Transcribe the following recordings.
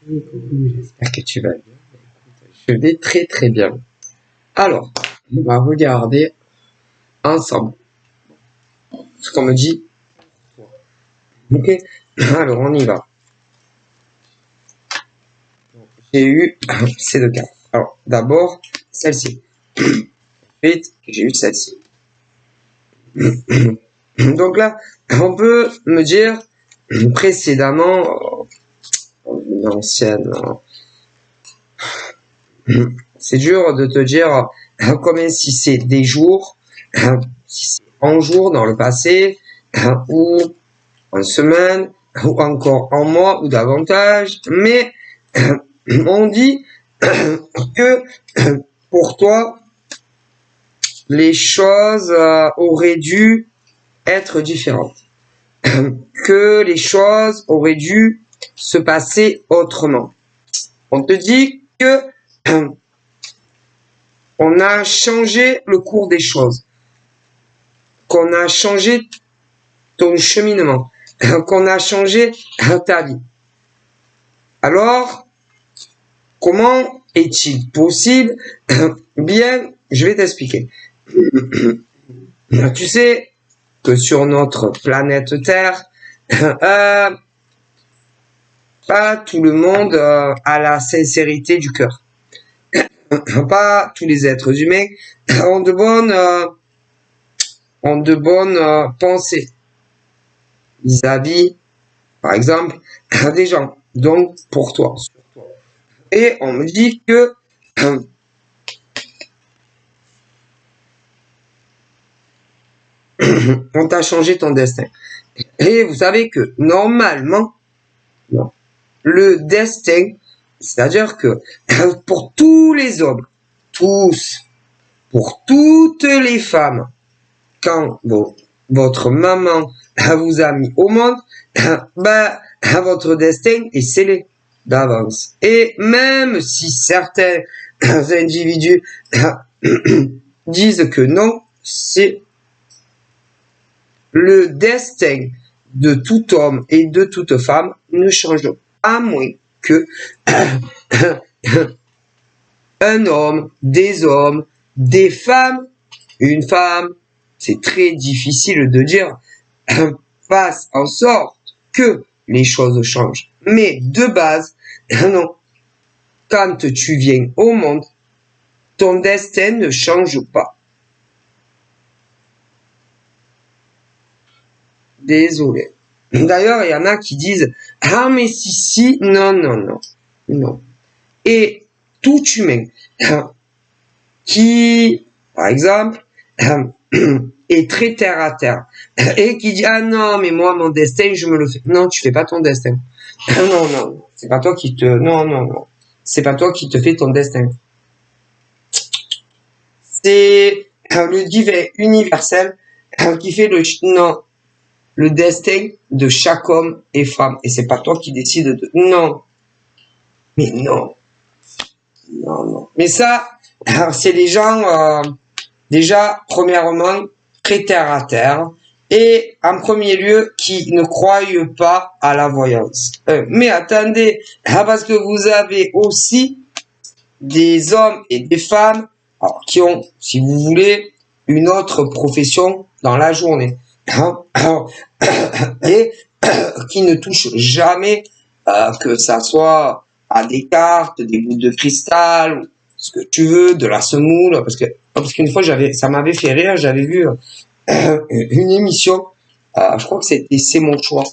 Coucou, j'espère que tu vas bien. Je vais très très bien. Alors, on va regarder ensemble ce qu'on me dit. Ok, alors on y va. J'ai eu ces deux cartes. Alors, d'abord, celle-ci. Ensuite, j'ai eu celle-ci. Donc là, on peut me dire précédemment, une ancienne. C'est dur de te dire combien si c'est des jours, si c'est en jours dans le passé, ou en semaine, ou encore en mois, ou davantage. Mais on dit que pour toi, les choses auraient dû être différentes. Que les choses auraient dû se passer autrement. On te dit que on a changé le cours des choses, qu'on a changé ton cheminement, qu'on a changé ta vie. Alors, comment est-il possible? Bien, je vais t'expliquer. Tu sais que sur notre planète Terre, pas tout le monde a la sincérité du cœur. Pas tous les êtres humains ont de bonnes pensées vis-à-vis, par exemple, des gens. Donc, pour toi. Et on me dit que on t'a changé ton destin. Et vous savez que normalement, non, le destin, c'est-à-dire que pour tous les hommes, tous, pour toutes les femmes, quand votre maman vous a mis au monde, votre destin est scellé d'avance. Et même si certains individus disent que non, c'est le destin de tout homme et de toute femme ne change pas, à moins que un homme, des femmes, une femme, c'est très difficile de dire, fasse en sorte que les choses changent. Mais de base, non. Quand tu viens au monde, ton destin ne change pas. Désolé. D'ailleurs, il y en a qui disent « Ah, mais si, non. » Et tout humain qui, par exemple, est très terre à terre et qui dit « Ah non, mais moi, mon destin, je me le fais. » Non, tu fais pas ton destin. Non. C'est pas toi qui te... Non. C'est pas toi qui te fais ton destin. C'est le divin universel qui fait le destin de chaque homme et femme. Et c'est pas toi qui décides de... Non. Mais non. Mais ça, c'est les gens, déjà, premièrement, très terre à terre. Et en premier lieu, qui ne croient pas à la voyance. Mais attendez, parce que vous avez aussi des hommes et des femmes qui ont, si vous voulez, une autre profession dans la journée. Et qui ne touchent jamais, que ça soit à des cartes, des boules de cristal, ce que tu veux, de la semoule, parce qu'une fois ça m'avait fait rire, j'avais vu une émission, je crois que c'était C'est mon choix.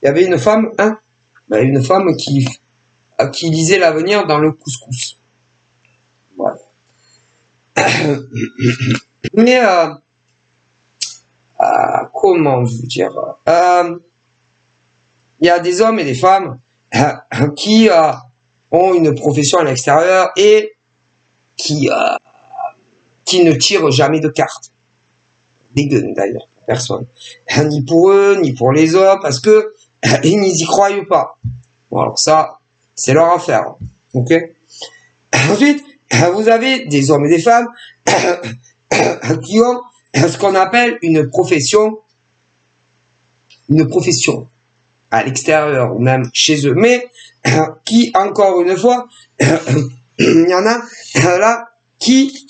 Il y avait une femme, qui lisait l'avenir dans le couscous. Voilà. Mais comment vous dire, il y a des hommes et des femmes qui ont une profession à l'extérieur et qui ne tirent jamais de cartes. Des guns d'ailleurs, personne. Ni pour eux, ni pour les autres, parce que ils n'y croient pas. Bon, alors ça, c'est leur affaire. Ok. Ensuite, vous avez des hommes et des femmes qui ont ce qu'on appelle une profession à l'extérieur ou même chez eux, mais qui, encore une fois, il y en a là qui,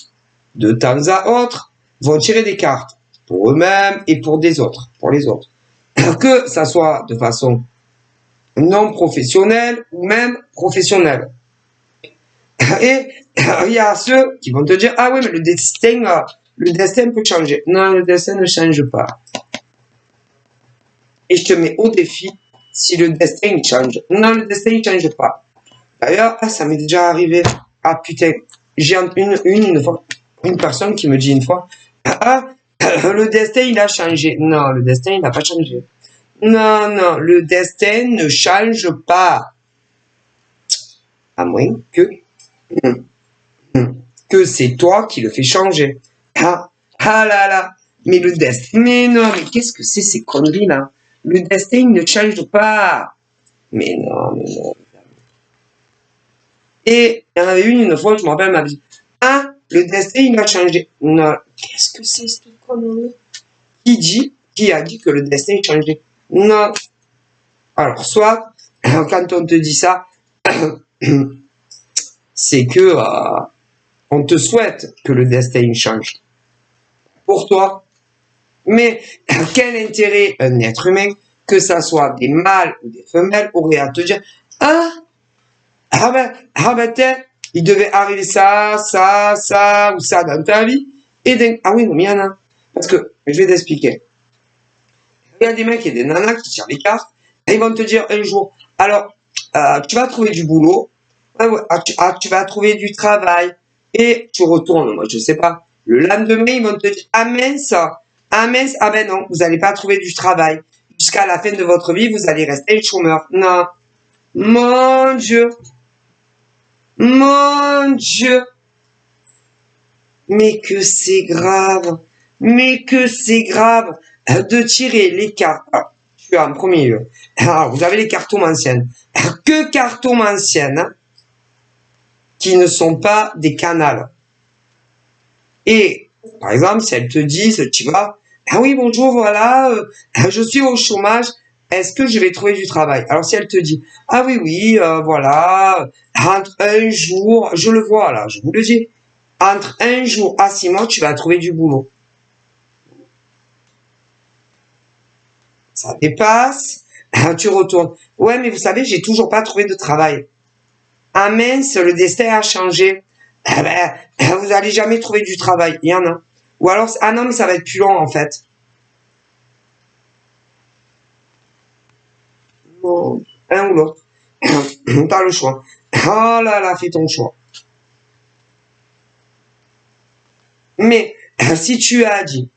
de temps à autre, vont tirer des cartes pour eux-mêmes et pour des autres, pour les autres. Que ça soit de façon non professionnelle ou même professionnelle. Et il y a ceux qui vont te dire, ah oui, mais le destin peut changer. Non, le destin ne change pas. Et je te mets au défi si le destin change. Non, le destin ne change pas. D'ailleurs, ça m'est déjà arrivé. Ah putain, j'ai une fois une personne qui me dit une fois, ah, le destin il a changé. Non, le destin il n'a pas changé. Non, non, le destin ne change pas. À moins que c'est toi qui le fais changer. Ah là là, mais le destin, mais non, mais qu'est-ce que c'est ces conneries là? Le destin ne change pas. Mais non, mais non. Et il y en avait une fois, je me rappelle ma vie. Ah, le destin il a changé. Non, qu'est-ce que c'est cette connerie? Qui a dit que le destin changeait? Non. Alors, soit, quand on te dit ça, c'est que on te souhaite que le destin change pour toi. Mais quel intérêt un être humain, que ça soit des mâles ou des femelles, aurait à te dire il devait arriver ça ou ça dans ta vie. Et ah oui, non, mais il y en a. Parce que, je vais t'expliquer. Il y a des mecs et des nanas qui tirent les cartes, et ils vont te dire un jour, alors, tu vas trouver du boulot, tu vas trouver du travail, et tu retournes, moi je sais pas. Le lendemain, ils vont te dire, ah mince, ah ben non, vous n'allez pas trouver du travail. Jusqu'à la fin de votre vie, vous allez rester chômeur. Non. Mon Dieu. Mon Dieu. Mais que c'est grave. Mais que c'est grave de tirer les cartes. Alors, je suis en premier lieu. Alors, vous avez les cartomanciennes. Que cartomanciennes qui ne sont pas des canals. Et, par exemple, si elles te disent, tu vas, ah oui, bonjour, voilà, je suis au chômage, est-ce que je vais trouver du travail? Alors, si elle te dit, ah oui, voilà, entre un jour, je le vois là, je vous le dis, entre un jour à 6 mois, tu vas trouver du boulot. Ça dépasse, tu retournes. Ouais, mais vous savez, j'ai toujours pas trouvé de travail. Ah mince, le destin a changé. Vous allez jamais trouver du travail. Il y en a. Ou alors, ah non, mais ça va être plus long en fait. Bon, un ou l'autre. T'as le choix. Oh là là, fais ton choix. Mais si tu as dit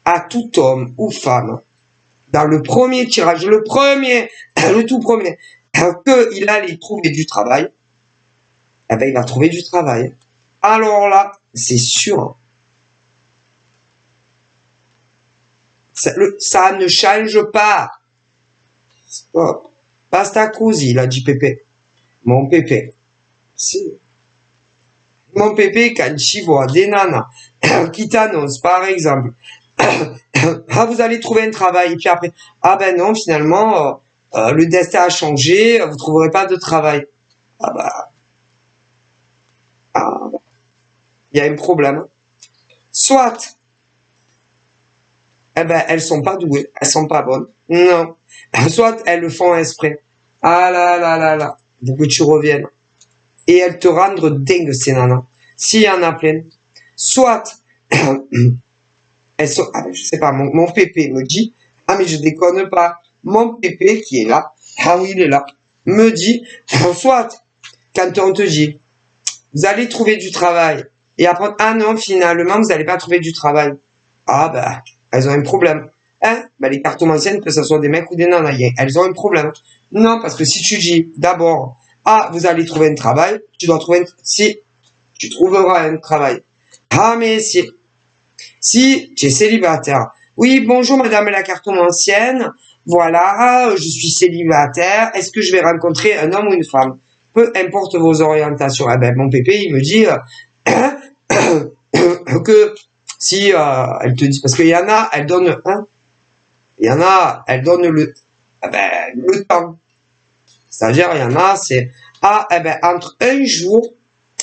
à tout homme ou femme, dans le premier tirage, le tout premier, qu'il allait trouver du travail, eh ben, il va trouver du travail. Alors là, c'est sûr. Ça ne change pas. Stop. Basta così, il a dit Pépé. Mon Pépé. Si. Mon Pépé, quand il voit des nanas qui t'annoncent, par exemple, ah, vous allez trouver un travail, et puis après, ah ben non, finalement, le destin a changé, vous trouverez pas de travail. Ah bah, il y a un problème. Soit, eh ben, elles sont pas douées, elles sont pas bonnes. Non. Soit, elles le font exprès. Ah là là là là, pour que tu reviennes. Et elles te rendent dingue, ces nanas. S'il y en a plein. Soit, elles sont, je sais pas, mon pépé me dit, ah mais je déconne pas. Mon pépé qui est là, ah oui, il est là, me dit, soit, quand on te dit, vous allez trouver du travail, et après, ah non, finalement, vous n'allez pas trouver du travail. Ah bah, elles ont un problème. Hein? Bah, les cartomanciennes, que ce soit des mecs ou des nanas, elles ont un problème. Non, parce que si tu dis, d'abord, ah, vous allez trouver un travail, tu dois trouver si, tu trouveras un travail. Ah, mais si tu es célibataire. Oui, bonjour madame la cartomancienne. Voilà, je suis célibataire. Est-ce que je vais rencontrer un homme ou une femme? Peu importe vos orientations. Eh ben, mon pépé, il me dit que si elle te dit, parce qu'il y en a, elle donne elle donne Eh ben, le temps. C'est-à-dire, il y en a, c'est, entre un jour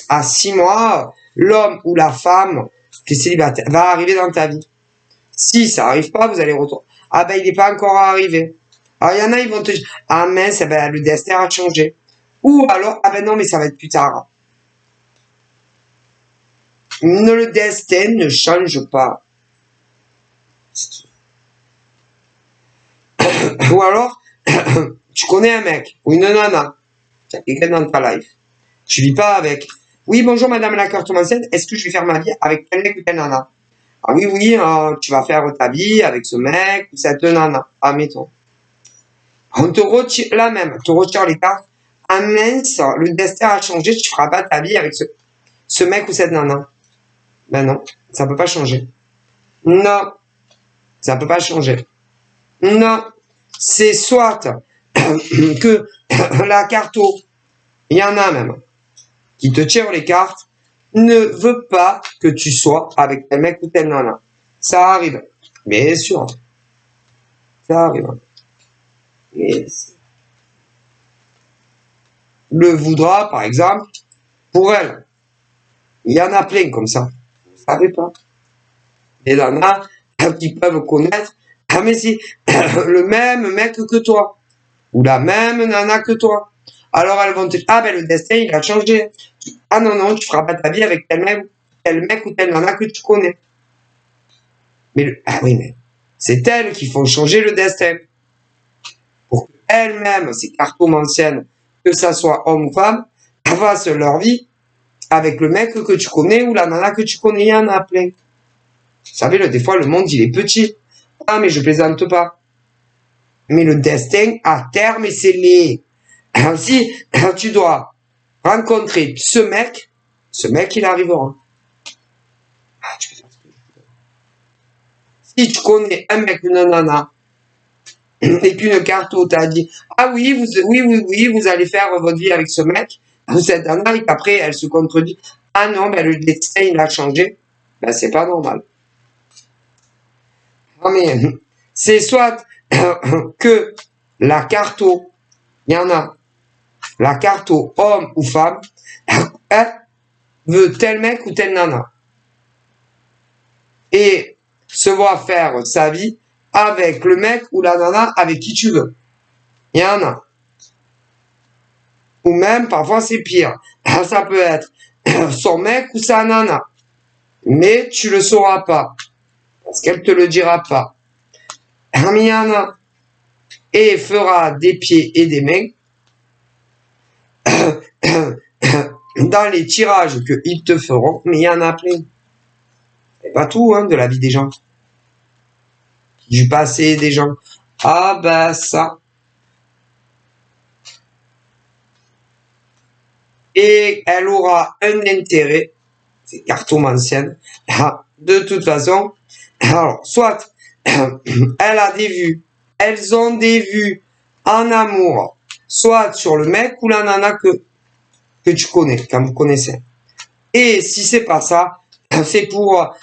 à 6 mois, l'homme ou la femme qui est célibataire va arriver dans ta vie. Si ça arrive pas, vous allez retourner. Ah ben, il n'est pas encore arrivé. Alors, il y en a, ils vont te dire, ah mince, le destin a changé. Ou alors, ah ben non, mais ça va être plus tard. Le destin ne change pas. Ou alors, tu connais un mec ou une nana, tu as quelqu'un dans ta life, tu vis pas avec. Oui, bonjour madame la cartomancienne, est-ce que je vais faire ma vie avec tel mec ou telle nana? Ah oui, tu vas faire ta vie avec ce mec ou cette nana, admettons. On te retire la même, te retire les cartes. Ah mince, le destin a changé, tu feras pas ta vie avec ce mec ou cette nana. Ben non, ça peut pas changer. Non, ça peut pas changer. Non, c'est soit que la carto, il y en a même, qui te tire les cartes, ne veut pas que tu sois avec tel mec ou tel nana. Ça arrive. Bien sûr. Ça arrive. Mais le voudra, par exemple, pour elle. Il y en a plein comme ça. Vous ne savez pas. Et nanas qui peuvent connaître, ah mais c'est le même mec que toi. Ou la même nana que toi. Alors elles vont te dire, ah ben le destin il a changé. Ah non, non, tu feras pas ta vie avec tel mec ou telle nana que tu connais. Mais ah oui, mais c'est elles qui font changer le destin. Pour qu'elles-mêmes, ces cartomanciennes, que ça soit homme ou femme, fassent leur vie avec le mec que tu connais ou la nana que tu connais. Il y en a plein. Vous savez, des fois, le monde, il est petit. Ah, mais je plaisante pas. Mais le destin, à terme, est scellé. Si tu dois rencontrer ce mec, il arrivera. Ah, tu peux faire ce que tu veux. Si tu connais un mec, une nana, et qu'une carte où t'a dit, ah oui, vous allez faire votre vie avec ce mec, cette nana, et qu'après, elle se contredit, ah non, ben, le destin, il a changé. Ben, c'est pas normal. Ah, mais, c'est soit que la carto, il y en a, la carto homme ou femme, elle veut tel mec ou telle nana. Et se voit faire sa vie avec le mec ou la nana avec qui tu veux. Il y en a. Ou même, parfois, c'est pire. Ça peut être son mec ou sa nana. Mais tu le sauras pas. Parce qu'elle te le dira pas. Mais il y en a. Et fera des pieds et des mains dans les tirages qu'ils te feront. Mais il y en a plein. C'est pas tout, hein, de la vie des gens. Du passé des gens. Ah ben ça. Et elle aura un intérêt, c'est cartomancienne, de toute façon, alors, soit elle a des vues, elles ont des vues en amour, soit sur le mec ou la nana que tu connais, quand vous connaissez. Et si c'est pas ça, c'est pour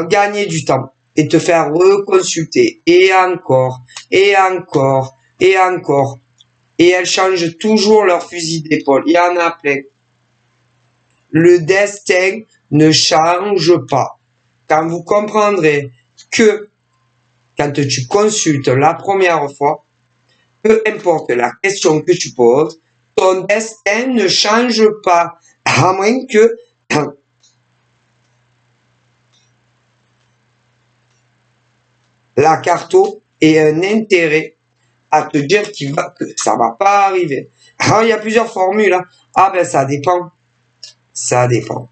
gagner du temps et te faire reconsulter, et encore, et encore, et encore. Et elles changent toujours leur fusil d'épaule, il y en a plein. Le destin ne change pas. Quand vous comprendrez que quand tu consultes la première fois, peu importe la question que tu poses, ton destin ne change pas. À moins que la carto ait un intérêt à te dire que ça va pas arriver. Alors, il y a plusieurs formules. Hein. Ah ben ça dépend. Ça dépend.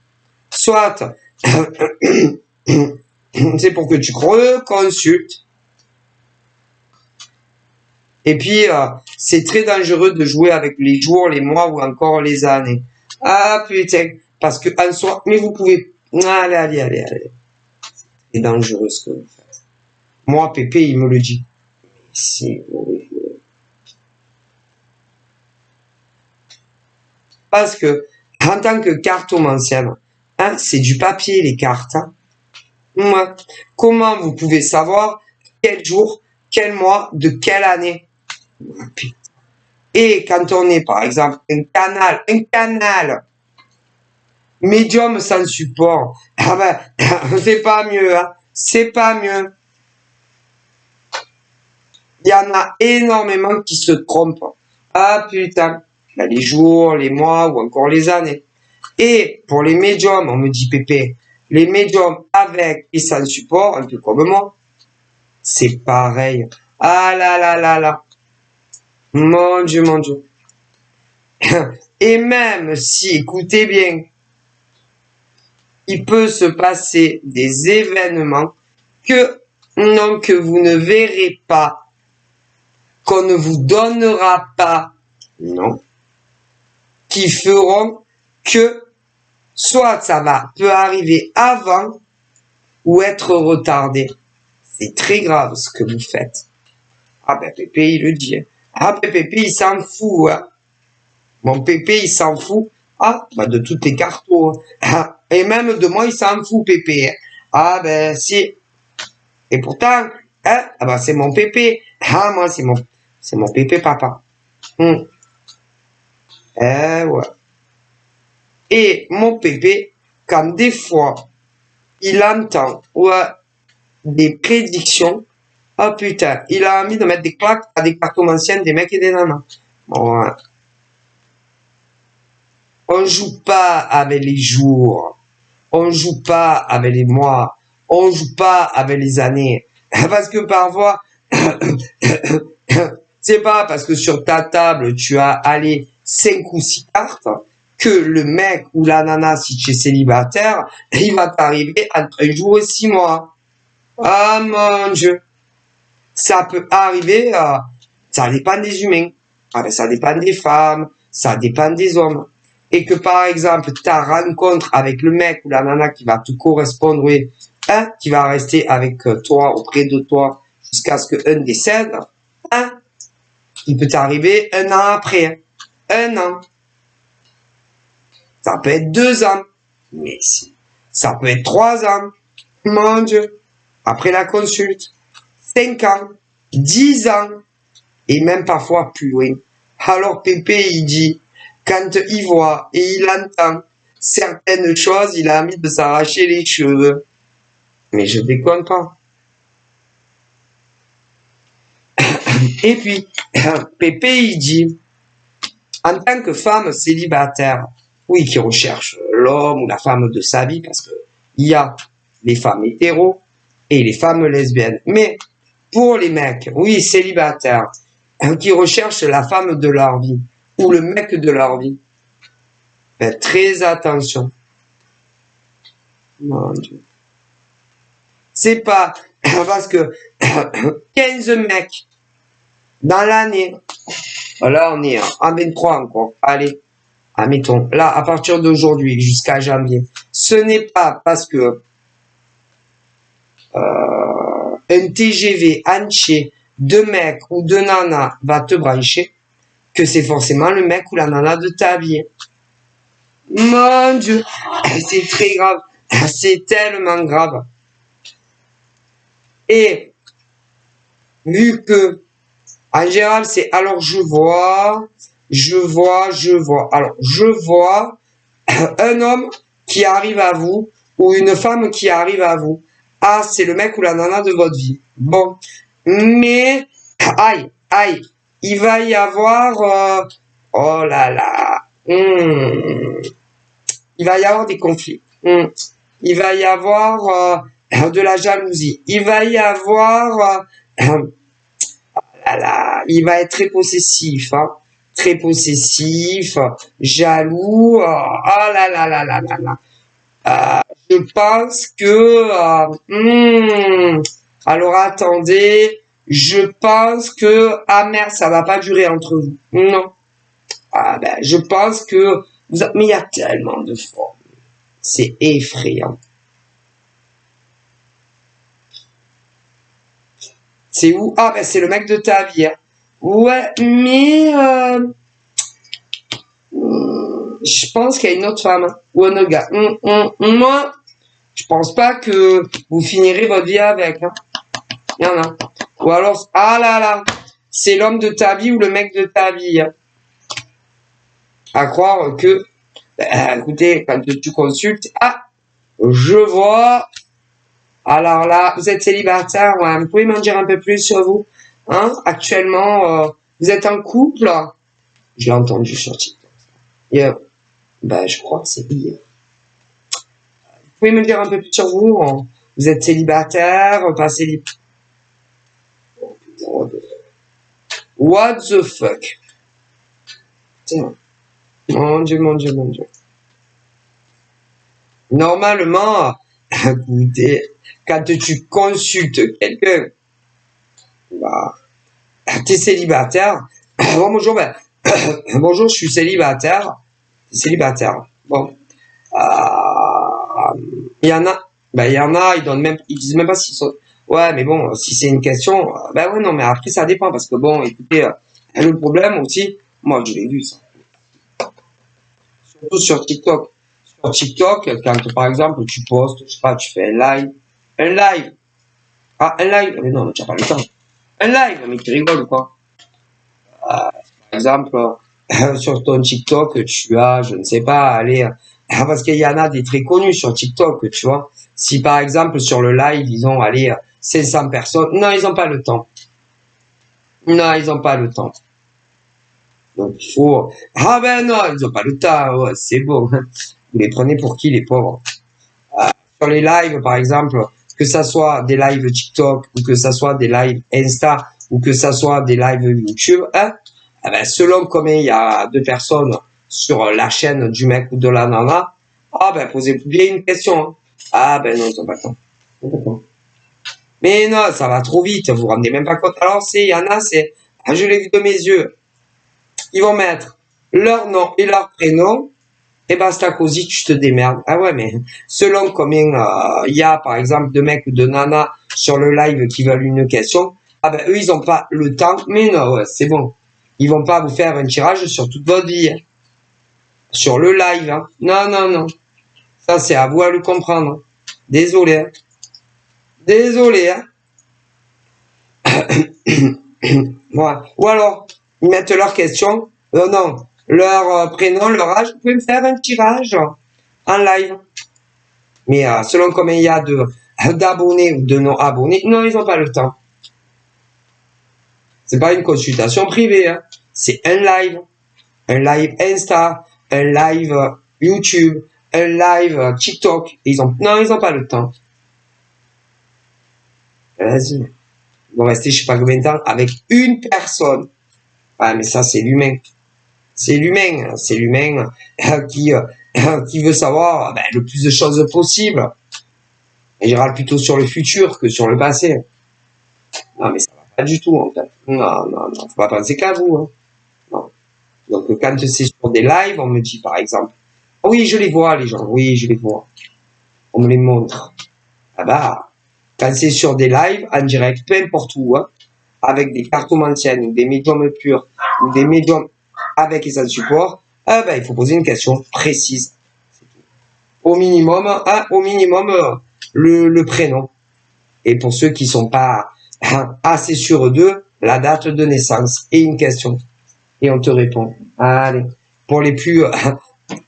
Soit c'est pour que tu reconsultes. Et puis, c'est très dangereux de jouer avec les jours, les mois ou encore les années. Ah putain, parce que en soi, mais vous pouvez... Allez. C'est dangereux ce que vous faites. Moi, Pépé, il me le dit. Si vous... Parce que, en tant que cartomancienne, hein, c'est du papier les cartes. Hein. Comment vous pouvez savoir quel jour, quel mois, de quelle année? Et quand on est, par exemple, un canal médium sans support, ah ben, c'est pas mieux, hein. C'est pas mieux. Il y en a énormément qui se trompent. Ah putain, ben, les jours, les mois ou encore les années. Et pour les médiums, on me dit Pépé, les médiums avec et sans support, un peu comme moi, c'est pareil. Ah là là là là. Mon Dieu, mon Dieu. Et même si, écoutez bien, il peut se passer des événements que vous ne verrez pas, qu'on ne vous donnera pas, non, qui feront que soit ça peut arriver avant ou être retardé. C'est très grave ce que vous faites. Ah ben Pépé, il le dit. Ah ben Pépé, il s'en fout. Hein. Mon Pépé, il s'en fout. Ah, bah de toutes les cartes. Ah, et même de moi, il s'en fout, Pépé. Ah ben si. Et pourtant, hein, ah ben c'est mon Pépé. Ah moi, c'est mon Pépé papa. Ouais. Et mon Pépé, quand des fois, il entend des prédictions, oh putain, il a envie de mettre des claques à des cartomanciennes, des mecs et des nanas. Bon, hein. On joue pas avec les jours, on joue pas avec les mois, on joue pas avec les années. Parce que parfois, c'est pas parce que sur ta table, tu as allé 5 ou 6 cartes que le mec ou la nana, si tu es célibataire, il va t'arriver entre 1 jour et 6 mois. Ah mon Dieu. Ça peut arriver, ça dépend des humains, ça dépend des femmes, ça dépend des hommes. Et que par exemple, ta rencontre avec le mec ou la nana qui va te correspondre, oui, hein, qui va rester avec toi, auprès de toi, jusqu'à ce qu'un décède, hein, il peut t'arriver 1 an après, 1 an. Ça peut être 2 ans, mais ça peut être 3 ans, mon Dieu, après la consulte, 5 ans, 10 ans, et même parfois plus loin. Alors Pépé, il dit, quand il voit et il entend certaines choses, il a envie de s'arracher les cheveux. Mais je déconne pas. Et puis, Pépé, il dit, en tant que femme célibataire, oui, qui recherche l'homme ou la femme de sa vie, parce que il y a les femmes hétéros et les femmes lesbiennes. Mais pour les mecs, oui, célibataires, qui recherchent la femme de leur vie ou le mec de leur vie, faites très attention. Mon Dieu. C'est pas parce que 15 mecs dans l'année, là on est en 23 encore, allez, admettons, là à partir d'aujourd'hui jusqu'à janvier, ce n'est pas parce que un TGV entier de mec ou de nana va te brancher, que c'est forcément le mec ou la nana de ta vie. Mon Dieu, c'est très grave, c'est tellement grave. Et vu que en général c'est alors je vois. Alors je vois un homme qui arrive à vous ou une femme qui arrive à vous. Ah, c'est le mec ou la nana de votre vie. Bon, mais aïe, il va y avoir oh là là, il va y avoir des conflits. Il va y avoir de la jalousie. Il va y avoir il va être très possessif, hein. Très possessif, jaloux. Oh là là là là là là. Je pense que alors attendez, je pense que merde, ça va pas durer entre vous. Non. Ah ben je pense que mais il y a tellement de formes. C'est effrayant. C'est où? Ah ben c'est le mec de ta vie. Hein. Ouais, mais je pense qu'il y a une autre femme ou un autre gars. Moi, je pense pas que vous finirez votre vie avec. Hein. Il y en a. Ou alors, ah là là, c'est l'homme de ta vie ou le mec de ta vie. Hein. À croire que, écoutez, quand tu consultes, je vois, alors là, vous êtes célibataire, ouais, vous pouvez m'en dire un peu plus sur vous, hein, actuellement, vous êtes en couple, je l'ai entendu sur TikTok, je crois que c'est hier. Vous pouvez me dire un peu plus sur vous, hein? Vous êtes célibataire, pas célibataire, what the fuck, tiens. Mon Dieu, mon Dieu, mon Dieu. Normalement, écoutez, quand tu consultes quelqu'un, bah, t'es célibataire. Bon, bonjour, bonjour, je suis célibataire. Célibataire. Bon. Il y en a, ils disent même pas s'ils sont. Ouais, mais bon, si c'est une question, ouais, non, mais après, ça dépend, parce que bon, écoutez, le problème aussi, moi, je l'ai vu, ça. Surtout sur TikTok. Sur TikTok, quand par exemple tu postes, je sais pas, tu fais un live. Un live, mais non, tu n'as pas le temps. Un live, mais tu rigoles ou quoi? Par exemple, sur ton TikTok, tu as, je ne sais pas, allez, parce qu'il y en a des très connus sur TikTok, tu vois. Si par exemple sur le live, ils ont, allez, 500 personnes, non, ils n'ont pas le temps. Non, ils n'ont pas le temps. Donc il faut, non, ils n'ont pas le temps, ouais, c'est bon. Vous les prenez pour qui, les pauvres? Sur les lives, par exemple, que ça soit des lives TikTok, ou que ça soit des lives Insta, ou que ça soit des lives YouTube, hein, selon combien il y a de personnes sur la chaîne du mec ou de la nana, posez-vous bien une question. Hein. Non, ils ont pas le temps. Mais non, ça va trop vite, vous vous rendez même pas compte. Alors, il y en a, je l'ai vu de mes yeux. Ils vont mettre leur nom et leur prénom, et basta così, tu te démerdes. Ah ouais, mais selon combien il y a, par exemple, de mecs ou de nanas sur le live qui veulent une question, eux, ils ont pas le temps. Mais non, ouais, c'est bon. Ils vont pas vous faire un tirage sur toute votre vie. Hein. Sur le live. Hein. Non, non, non. Ça, c'est à vous à le comprendre. Désolé. Hein. Désolé. Hein. Ouais. Ou alors, ils mettent leur question. Non. Leur prénom, leur âge. Vous pouvez me faire un tirage en live. Mais selon combien il y a d'abonnés ou de non-abonnés, non, ils n'ont pas le temps. C'est pas une consultation privée. Hein. C'est un live. Un live Insta, un live YouTube, un live TikTok. Non, ils n'ont pas le temps. Vas-y. Ils vont rester, je sais pas combien de temps, avec une personne. Ah, mais ça, c'est l'humain. C'est l'humain. C'est l'humain qui veut savoir le plus de choses possible. Il ira plutôt sur le futur que sur le passé. Non, mais ça va pas du tout, en fait. Non. Faut pas penser qu'à vous. Hein. Non. Donc, quand c'est sur des lives, on me dit, par exemple, oui, je les vois, les gens. Oui, je les vois. On me les montre. Quand c'est sur des lives, en direct, peu importe où, hein, avec des cartomanciennes, ou des médiums purs, ou des médiums avec et sans support, il faut poser une question précise. Au minimum, le prénom. Et pour ceux qui sont pas assez sûrs d'eux, la date de naissance et une question. Et on te répond. Allez. Pour les plus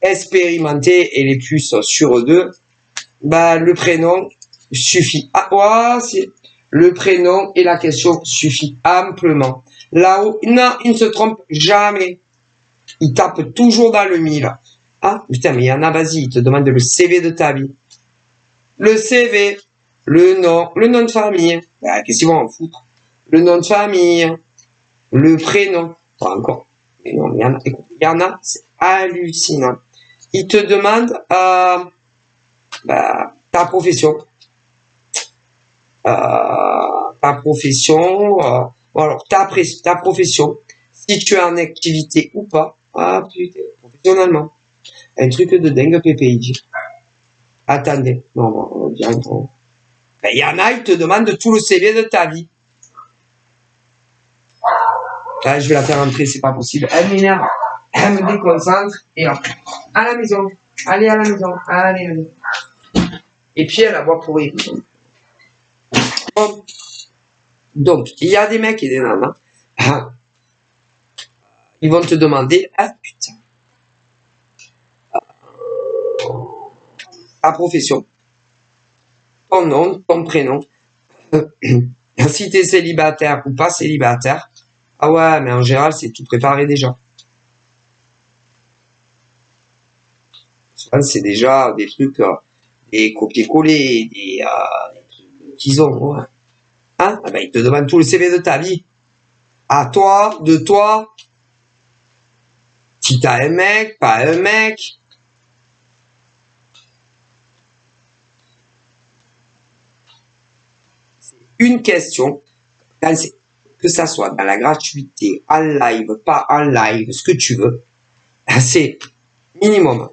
expérimentés et les plus sûrs d'eux, le prénom suffit. Le prénom et la question suffit amplement. Là-haut, non, il ne se trompe jamais. Il tape toujours dans le mille. Ah, putain, mais il y en a, vas-y, il te demande le CV de ta vie. Le CV, le nom de famille. Qu'est-ce qu'ils vont en foutre? Le nom de famille, le prénom. Pas encore. Mais non, il y en a, c'est hallucinant. Il te demande ta profession. Ta profession, si tu es en activité ou pas, putain, professionnellement. Un truc de dingue, PPI. Attendez, non, il y en a, ils te demandent tout le CV de ta vie. Je vais la faire entrer, c'est pas possible. Elle m'énerve, elle me déconcentre, et hop, à la maison, allez à la maison, allez. Et puis elle a voix pourrie. Donc, il y a des mecs et des nanas Hein, ils vont te demander, ah putain, ta profession, ton nom, ton prénom, si tu es célibataire ou pas célibataire. Ah ouais, mais en général, c'est tout préparé déjà. Souvent, c'est déjà des trucs, des copier-coller, des trucs qu'ils ont. Ouais. Hein? Ah ben, ils te demandent tout le CV de ta vie. À toi, de toi, si t'as un mec, pas un mec. C'est une question, que ça soit dans la gratuité, en live, pas en live, ce que tu veux, c'est minimum,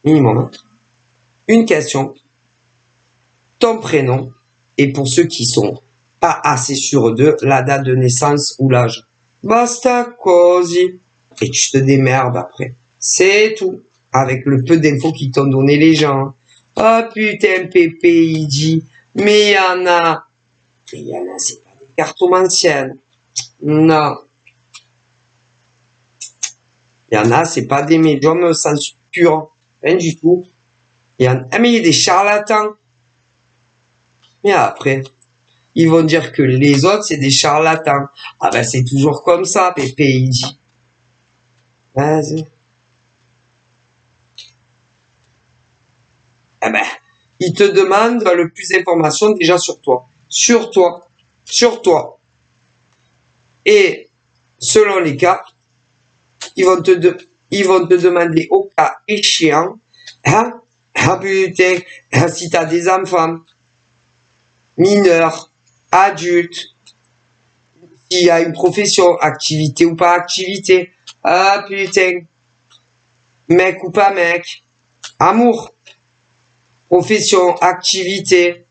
une question, ton prénom, et pour ceux qui sont pas assez sûrs d'eux, la date de naissance ou l'âge. Basta così. Et tu te démerdes après. C'est tout. Avec le peu d'infos qu'ils t'ont donné les gens. Ah oh, putain, Pépé, il dit, mais il y en a. Mais il y en a, c'est pas des cartomanciennes. Non. Il y en a, c'est pas des médiums sens pur. Rien du tout. Il y en a, mais il y a des charlatans. Mais après, ils vont dire que les autres, c'est des charlatans. Ah ben, c'est toujours comme ça, Pépé, il dit. Vas-y. Eh ben, il te demande le plus d'informations déjà sur toi. Sur toi. Sur toi. Et, selon les cas, ils vont te demander au cas échéant, hein, ah putain, si t'as des enfants, mineurs, adultes, s'il y a une profession, activité ou pas activité, ah putain, mec ou pas mec, amour, profession, activité.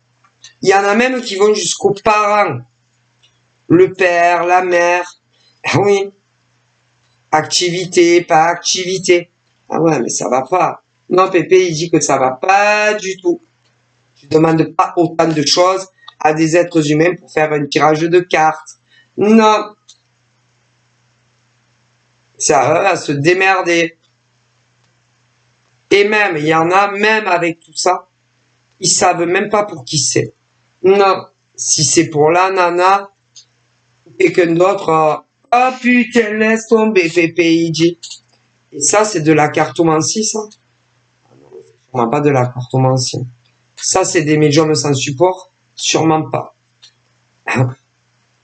Il y en a même qui vont jusqu'aux parents, le père, la mère, ah oui, activité, pas activité. Ah ouais, mais ça va pas. Non, Pépé, il dit que ça va pas du tout. Tu demandes pas autant de choses à des êtres humains pour faire un tirage de cartes. Non. Ça à se démerder. Et même, il y en a, même avec tout ça, ils savent même pas pour qui c'est. Non. Si c'est pour la nana, ou quelqu'un d'autre, oh putain, laisse tomber, Pépé, il dit. Et ça, c'est de la cartomancie, ça? Sûrement pas de la cartomancie. Ça, c'est des médiums sans support? Sûrement pas.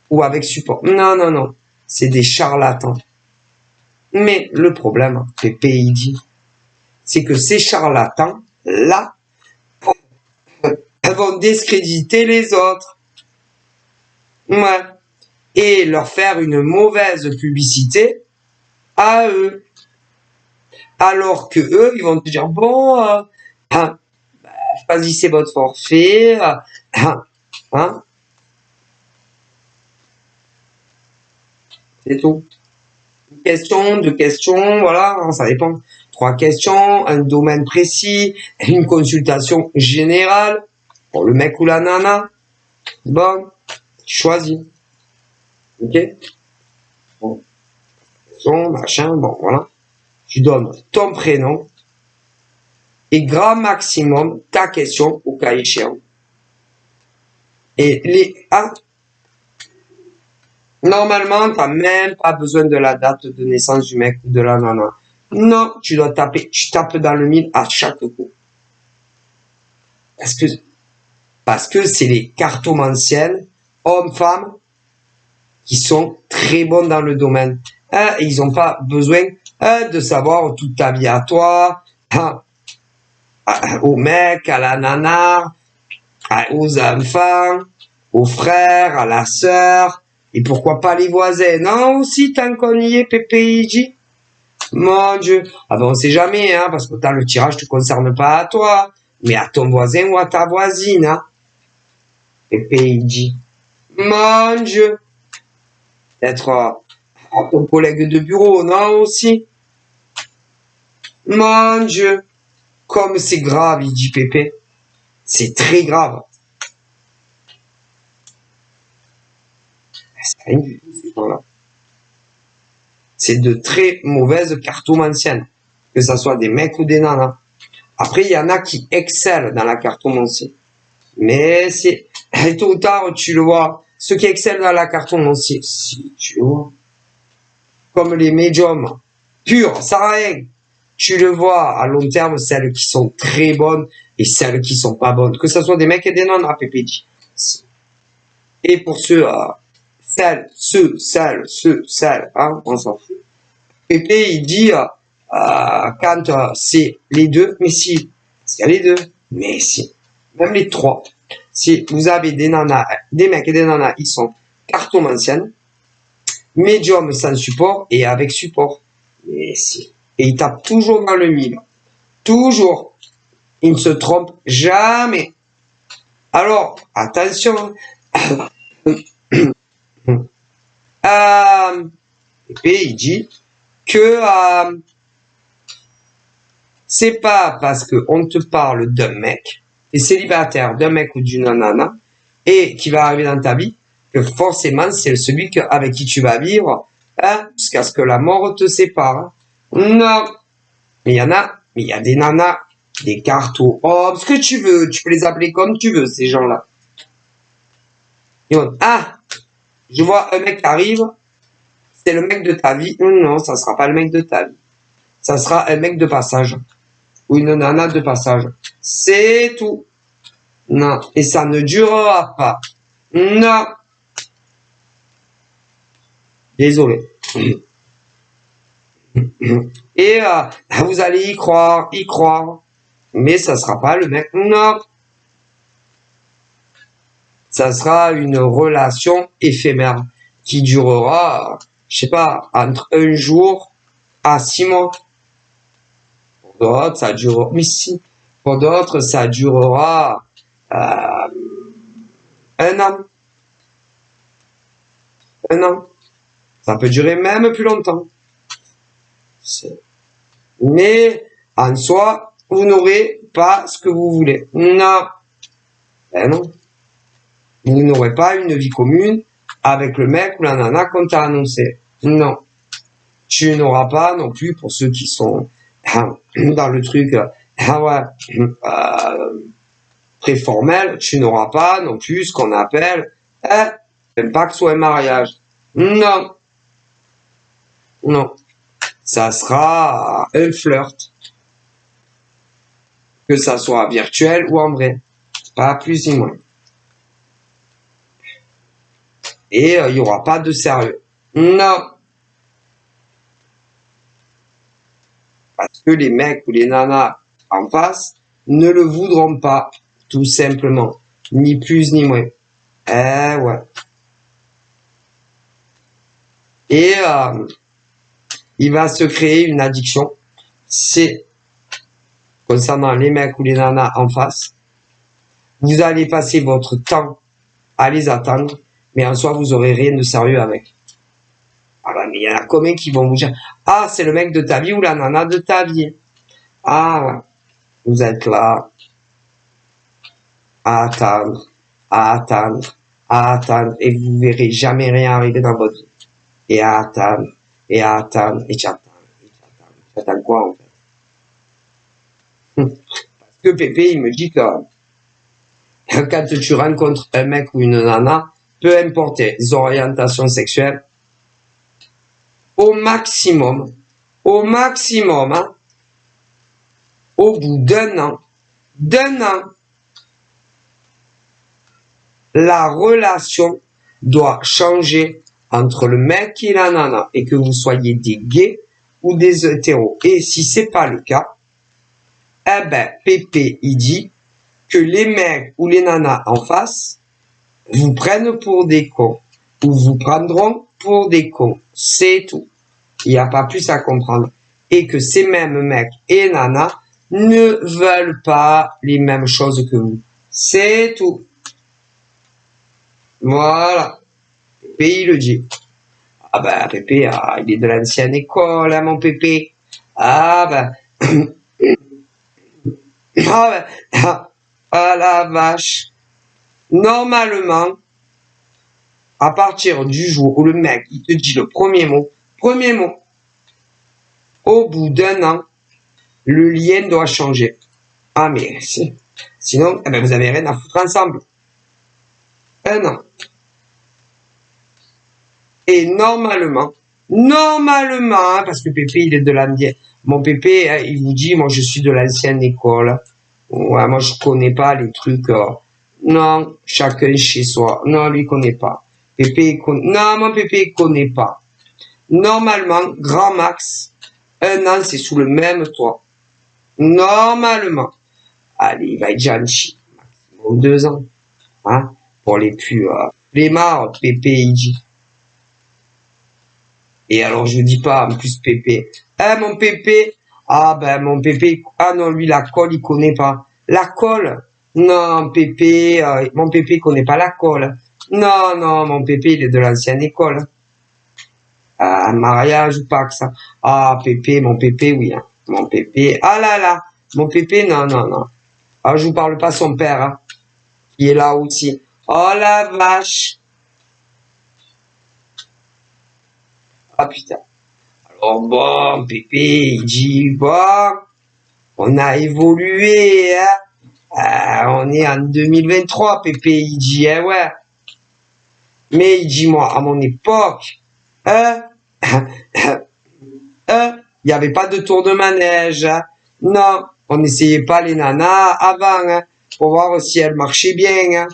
Ou avec support. Non, non, non. C'est des charlatans. Mais le problème, Pépé, il dit, c'est que ces charlatans-là vont discréditer les autres. Ouais. Et leur faire une mauvaise publicité à eux. Alors que eux, ils vont te dire, bon, choisissez votre forfait, c'est tout. Une question, deux questions, voilà, ça dépend. 3 questions, un domaine précis, une consultation générale pour le mec ou la nana. Bon, choisis. Ok? Bon, question, machin, bon, voilà. Tu donnes ton prénom et grand maximum ta question au cas échéant. Et normalement, tu n'as même pas besoin de la date de naissance du mec ou de la nana. Non, tu dois taper, tu tapes dans le mille à chaque coup. Parce que c'est les cartomanciennes, hommes-femmes, qui sont très bons dans le domaine. Et ils n'ont pas besoin de savoir toute ta vie à toi, au mec, à la nana, aux enfants, aux frères, à la sœur, et pourquoi pas les voisins. Non, aussi, tant qu'on y est, PPIJ. Mon Dieu. Ah ben, on sait jamais, hein, parce que le tirage te concerne pas à toi, mais à ton voisin ou à ta voisine, hein. PPIJ. Mon Dieu. Peut-être à ton collègue de bureau, non, aussi. Mon Dieu. Comme c'est grave, il dit Pépé. C'est très grave. C'est rien du tout, ces gens-là. C'est de très mauvaises cartomanciennes, que ce soit des mecs ou des nanas. Après, il y en a qui excellent dans la cartomancie. Mais c'est, tôt ou tard, tu le vois. Ceux qui excellent dans la cartomancie, si tu le vois. Comme les médiums, purs, sans rien. Tu le vois à long terme, celles qui sont très bonnes et celles qui sont pas bonnes. Que ce soit des mecs et des nanas, Pépé dit. Et pour ceux, celles, hein, on s'en fout. Pépé, il dit, quand c'est les deux, mais si, parce qu'il y a les deux, mais si, même les trois. Si vous avez des nanas, des mecs et des nanas, ils sont cartomanciennes, médium sans support et avec support. Mais si. Et ils tapent toujours dans le mille. Toujours. Ils ne se trompent jamais. Alors, attention. Pépé, il dit que c'est pas parce qu'on te parle d'un mec, t'es célibataire d'un mec ou d'une nana, et qui va arriver dans ta vie, que forcément c'est celui avec qui tu vas vivre, hein, jusqu'à ce que la mort te sépare. Hein. Non. Mais il y en a, mais il y a des nanas, des cartos, oh, ce que tu veux, tu peux les appeler comme tu veux, ces gens-là. Ah, je vois un mec qui arrive, c'est le mec de ta vie. Non, ça sera pas le mec de ta vie. Ça sera un mec de passage. Ou une nana de passage. C'est tout. Non. Et ça ne durera pas. Non. Désolé. Et vous allez y croire. Mais ça sera pas le mec. Non. Ça sera une relation éphémère qui durera, je sais pas, entre 1 jour à 6 mois. Pour d'autres, ça durera, mais si, pour d'autres, ça durera 1 an. 1 an. Ça peut durer même plus longtemps. Mais, en soi, vous n'aurez pas ce que vous voulez. Non. Ben non. Vous n'aurez pas une vie commune avec le mec ou la nana qu'on t'a annoncé. Non. Tu n'auras pas non plus, pour ceux qui sont dans le truc très formel, tu n'auras pas non plus ce qu'on appelle un pacte ou un mariage. Non. Non. Ça sera un flirt. Que ça soit virtuel ou en vrai. Pas plus ni moins. Et il n'y aura pas de sérieux. Non. Parce que les mecs ou les nanas en face ne le voudront pas, tout simplement. Ni plus ni moins. Ouais. Et il va se créer une addiction. C'est concernant les mecs ou les nanas en face. Vous allez passer votre temps à les attendre, mais en soi, vous aurez rien de sérieux avec. Ah bah, mais il y en a combien qui vont vous dire, ah, c'est le mec de ta vie ou la nana de ta vie. Ah, ouais. Vous êtes là, à attendre, et vous verrez jamais rien arriver dans votre vie. Et à attendre, et tu attends quoi, en fait? Parce que Pépé, il me dit que quand tu rencontres un mec ou une nana, peu importe les orientations sexuelles, au maximum, hein, au bout d'un an, la relation doit changer entre le mec et la nana, et que vous soyez des gays ou des hétéros. Et si c'est pas le cas, eh ben, Pépé, il dit que les mecs ou les nanas en face vous prennent pour des cons, ou vous prendront pour des cons. C'est tout. Il n'y a pas plus à comprendre. Et que ces mêmes mecs et nanas ne veulent pas les mêmes choses que vous. C'est tout. Voilà. Pépé, il le dit. Ah ben, Pépé, il est de l'ancienne école, hein, mon Pépé. Ah ben... ah ben... ah la vache. Normalement, à partir du jour où le mec, il te dit le premier mot, au bout d'un an, le lien doit changer. Ah, mais sinon, eh ben, vous avez rien à foutre ensemble. Un an. Et normalement, hein, parce que Pépé, il est de l'ancienne. Mon Pépé, hein, il vous dit, moi, je suis de l'ancienne école. Ouais, moi, je connais pas les trucs. Non, chacun chez soi. Non, lui, il connaît pas. Pépé, non, mon Pépé, il connaît pas. Normalement, grand max, un an, c'est sous le même toit. Normalement. Allez, il va être gentil. Maximum 2 ans. Hein, pour les plus flemmards, Pépé, il dit. Et alors, je dis pas, en plus, Pépé. Hein, mon Pépé? Ah, ben, mon Pépé, ah non, lui, la colle, il connaît pas. La colle? Non, Pépé, mon Pépé connaît pas la colle. Non, non, mon Pépé, il est de l'ancienne école. Ah, mariage ou pas que ça. Ah, Pépé, mon Pépé, oui, hein. Mon Pépé, ah là là. Mon Pépé, non, non, non. Ah, je vous parle pas son père, hein, qui est là aussi. Oh la vache. Ah putain. Alors bon, Pépé, il dit, bon, on a évolué, hein. On est en 2023, Pépé, il dit, hein, ouais. Mais il dit, moi, à mon époque, hein, il n'y avait pas de tour de manège, hein. Non, on n'essayait pas les nanas avant, hein, pour voir si elles marchaient bien, hein.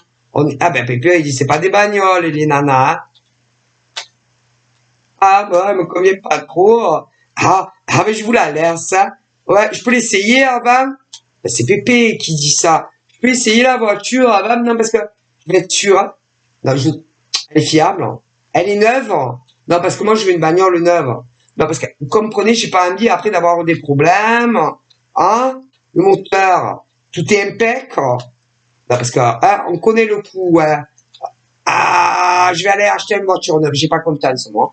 Ah ben, Pépé, il dit, c'est pas des bagnoles, les nanas, hein. Ah, bah, elle me convient pas trop. Mais je vous la laisse, hein. Ouais, je peux l'essayer avant? Ben, c'est Pépé qui dit ça. Je peux essayer la voiture avant? Non, parce que je vais être sûr, hein. Non, elle est fiable, hein. Elle est neuve, hein. Non, parce que moi, je veux une bagnole neuve. Non, parce que, vous comprenez, j'ai pas envie après d'avoir des problèmes, hein. Le moteur, tout est impec. Non, parce que, hein, on connaît le coup, hein. Ah, je vais aller acheter une voiture neuve. J'ai pas confiance, moi.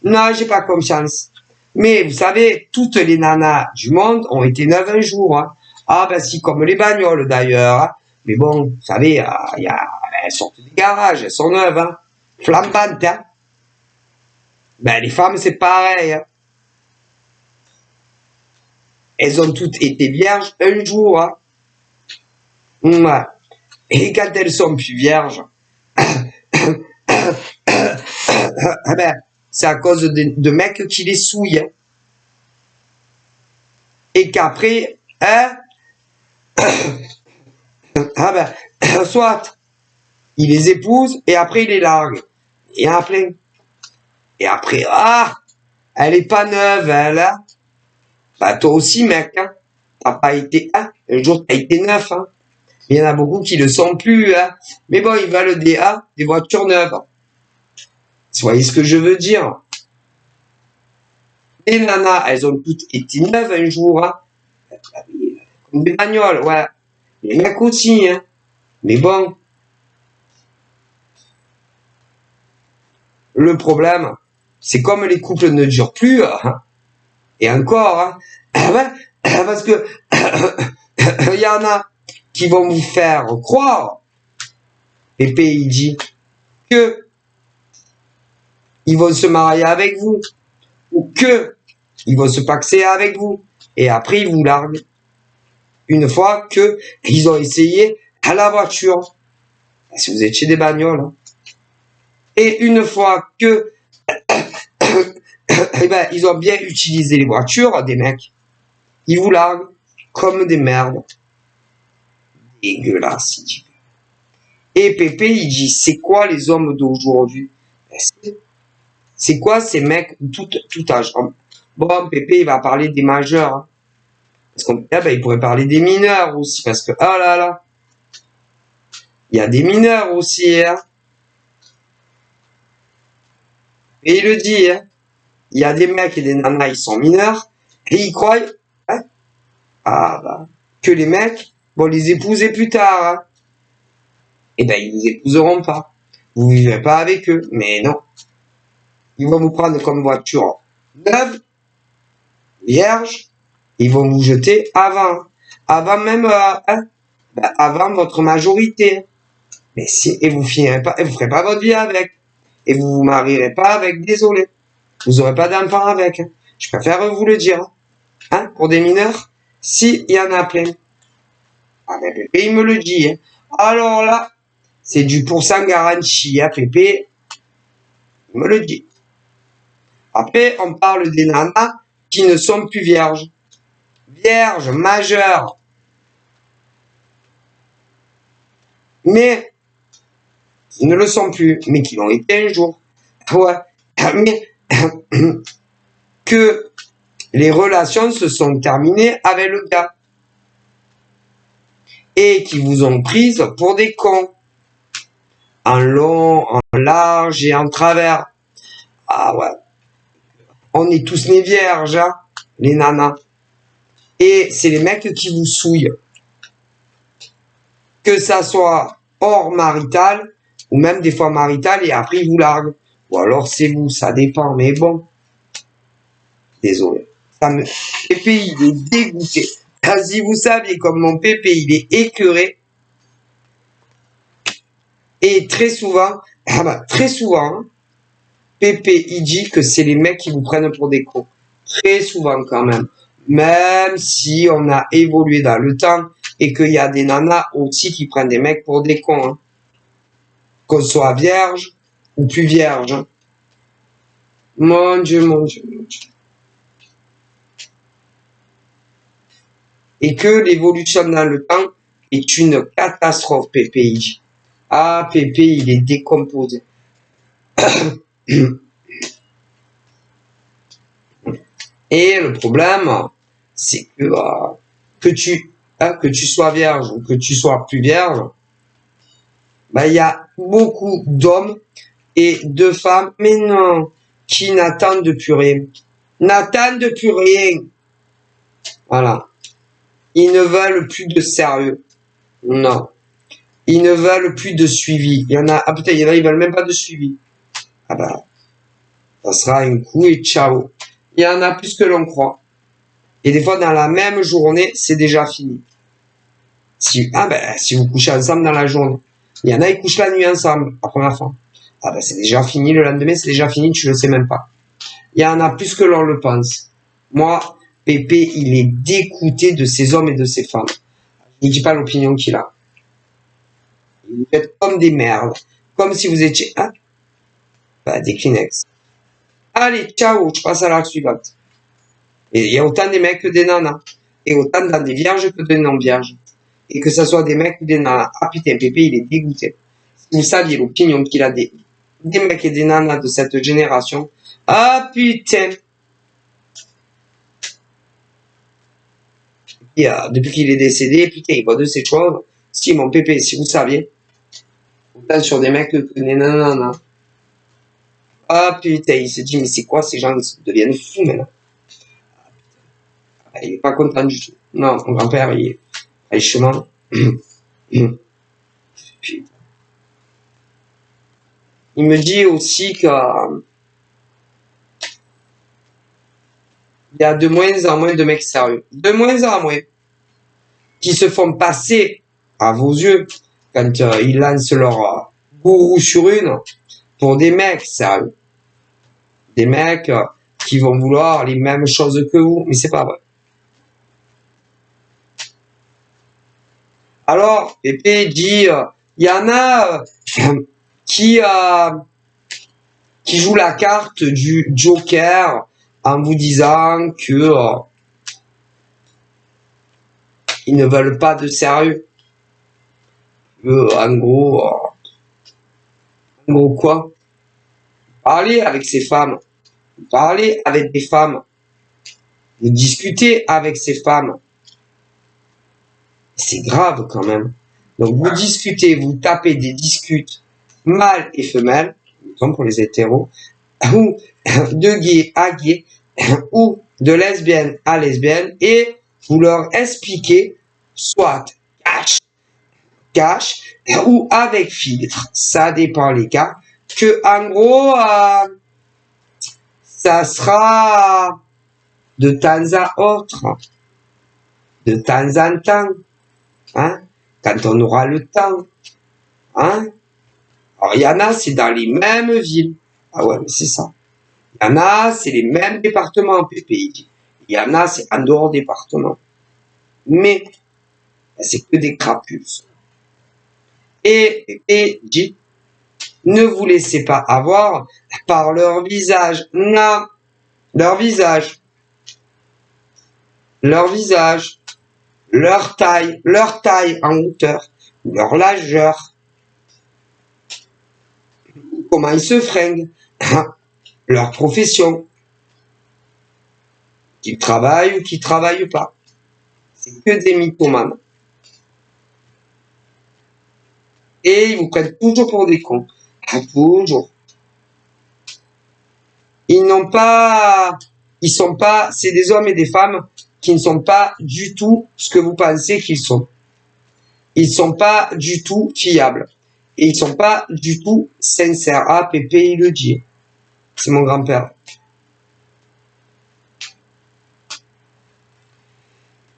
Non, j'ai pas confiance. Mais vous savez, toutes les nanas du monde ont été neuves un jour, hein. Ah ben si, comme les bagnoles d'ailleurs, hein. Mais bon, vous savez, elles sortent des garages, elles sont neuves, hein. Flambantes, hein. Ben les femmes, c'est pareil, hein. Elles ont toutes été vierges un jour, hein. Ouais. Et quand elles sont plus vierges, ben, c'est à cause de mecs qui les souillent, hein. Et qu'après, hein, ah ben, soit, il les épouse et après il les largue. Et après, elle est pas neuve, elle, hein. Bah, toi aussi, mec, hein. T'as pas été, hein. Un jour, t'as été neuf, hein. Il y en a beaucoup qui le sont plus, hein. Mais bon, ils veulent des voitures neuves. Vous voyez ce que je veux dire? Les nanas, elles ont toutes été neuves un jour, hein. Comme des bagnoles, ouais. Les mecs aussi, hein. Mais bon. Le problème, c'est comme les couples ne durent plus, hein. Et encore, hein. Parce que il y en a qui vont vous faire croire, Pépé, il dit, que ils vont se marier avec vous, ou que ils vont se paxer avec vous, et après ils vous larguent. Une fois que ils ont essayé à la voiture, si vous êtes chez des bagnoles, hein. Et une fois que eh ben, ils ont bien utilisé les voitures des mecs, ils vous larguent comme des merdes. Dégueulasse, il dit. Et Pépé, il dit, c'est quoi les hommes d'aujourd'hui? C'est quoi ces mecs tout âge? Bon, Pépé, il va parler des majeurs, hein. Parce qu'on, il pourrait parler des mineurs aussi, parce que, oh là là, il y a des mineurs aussi, hein. Et il le dit, hein. Il y a des mecs et des nanas, ils sont mineurs, et ils croient, hein, que les mecs vont les épouser plus tard, hein. Eh ben, ils vous épouseront pas. Vous vivez pas avec eux, mais non. Ils vont vous prendre comme voiture neuve, vierge, ils vont vous jeter avant même, hein, avant votre majorité. Mais si, et vous ferez pas votre vie avec. et vous vous marierez pas avec, désolé. Vous aurez pas d'enfant avec. Je préfère vous le dire. Hein, pour des mineurs, si, il y en a plein. Ah ben, Pépé, il me le dit. Hein. Alors là, c'est du pourcent garanti, hein, Pépé. Il me le dit. Après, on parle des nanas qui ne sont plus vierges. Vierges, majeures. Mais, qui ne le sont plus, mais qui l'ont été un jour. Ouais, mais que les relations se sont terminées avec le gars. Et qui vous ont prise pour des cons. En long, en large et en travers. Ah ouais. On est tous nés vierges, hein, les nanas. Et c'est les mecs qui vous souillent. Que ça soit hors marital, ou même des fois marital, et après ils vous larguent. Ou alors c'est vous, ça dépend, mais bon. Désolé. Pépé, il est dégoûté. Si vous saviez comme mon Pépé, il est écœuré. Et très souvent, Pépé, il dit que c'est les mecs qui vous prennent pour des cons. Très souvent quand même. Même si on a évolué dans le temps et qu'il y a des nanas aussi qui prennent des mecs pour des cons. Hein. Qu'on soit vierge ou plus vierge. Hein. Mon Dieu, mon Dieu, mon Dieu. Et que l'évolution dans le temps est une catastrophe, Pépé, il dit. Ah, Pépé, il est décomposé. Et le problème, c'est que tu sois vierge ou que tu sois plus vierge, il y a beaucoup d'hommes et de femmes, mais non, qui n'attendent plus rien. N'attendent plus rien. Voilà. Ils ne veulent plus de sérieux. Non. Ils ne veulent plus de suivi. Il y en a, putain, il y en a, ils veulent même pas de suivi. Ah bah, ça sera un coup et ciao. Il y en a plus que l'on croit. Et des fois, dans la même journée, c'est déjà fini. Si vous couchez ensemble dans la journée. Il y en a, ils couchent la nuit ensemble, la première fois. Ah ben, c'est déjà fini, le lendemain, c'est déjà fini, tu le sais même pas. Il y en a plus que l'on le pense. Moi, Pépé, il est dégoûté de ces hommes et de ces femmes. Il ne dit pas l'opinion qu'il a. Vous faites comme des merdes. Comme si vous étiez, des Kleenex. Allez, ciao, je passe à la suivante. Et il y a autant des mecs que des nanas. Et autant dans des vierges que des non-vierges. Et que ce soit des mecs ou des nanas. Ah putain, Pépé, il est dégoûté. Si vous saviez l'opinion qu'il a des mecs et des nanas de cette génération. Ah putain. Et, depuis qu'il est décédé, putain, il voit de ces choses. Si mon Pépé, si vous saviez. Autant sur des mecs que des nanas. Ah putain, il se dit, mais c'est quoi ces gens, ils deviennent fous maintenant. Il est pas content du tout. Non, mon grand-père, il est franchement. Il me dit aussi que il y a de moins en moins de mecs sérieux. De moins en moins. Qui se font passer à vos yeux quand ils lancent leur gourou sur une pour des mecs sérieux. Des mecs qui vont vouloir les mêmes choses que vous. Mais c'est pas vrai. Alors, Pépé dit, il y en a qui jouent la carte du Joker en vous disant que ils ne veulent pas de sérieux. En gros quoi? Parlez avec ces femmes. Parlez avec des femmes. Vous discutez avec ces femmes. C'est grave quand même. Donc vous discutez, vous tapez des discutes mâles et femelles, comme pour les hétéros, ou de gay à gay, ou de lesbienne à lesbienne, et vous leur expliquez, soit cash, ou avec filtre, ça dépend les cas, que en gros, ça sera de temps à autre, de temps en temps, hein, quand on aura le temps, hein. Alors, il y en a, c'est dans les mêmes villes. Ah ouais, mais c'est ça. Il y en a, c'est les mêmes départements en PPI. Il y en a, c'est en dehors département. Mais, c'est que des crapules. Et dit, ne vous laissez pas avoir par leur visage. Non, leur visage. Leur visage. Leur taille en hauteur. Leur largeur. Comment ils se fringuent. Leur profession. Qu'ils travaillent ou qu'ils travaillent pas. C'est que des mythomanes. Et ils vous prennent toujours pour des cons. Toujours. Ils sont pas, c'est des hommes et des femmes qui ne sont pas du tout ce que vous pensez qu'ils sont. Ils sont pas du tout fiables. Et ils sont pas du tout sincères. Ah, Pépé, il le dit. C'est mon grand-père.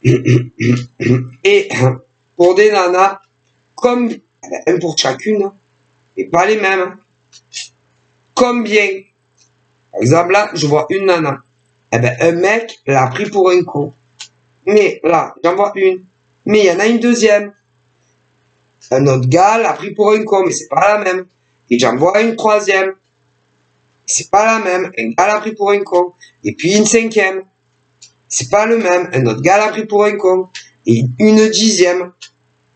Et pour des nanas, comme un pour chacune, et pas les mêmes. Combien? Par exemple, là, je vois une nana. Eh ben, un mec l'a pris pour un con. Mais là, j'en vois une. Mais il y en a une deuxième. Un autre gars l'a pris pour un con, mais c'est pas la même. Et j'en vois une troisième. C'est pas la même. Un gars l'a pris pour un con. Et puis une cinquième. C'est pas le même. Un autre gars l'a pris pour un con. Et une dixième.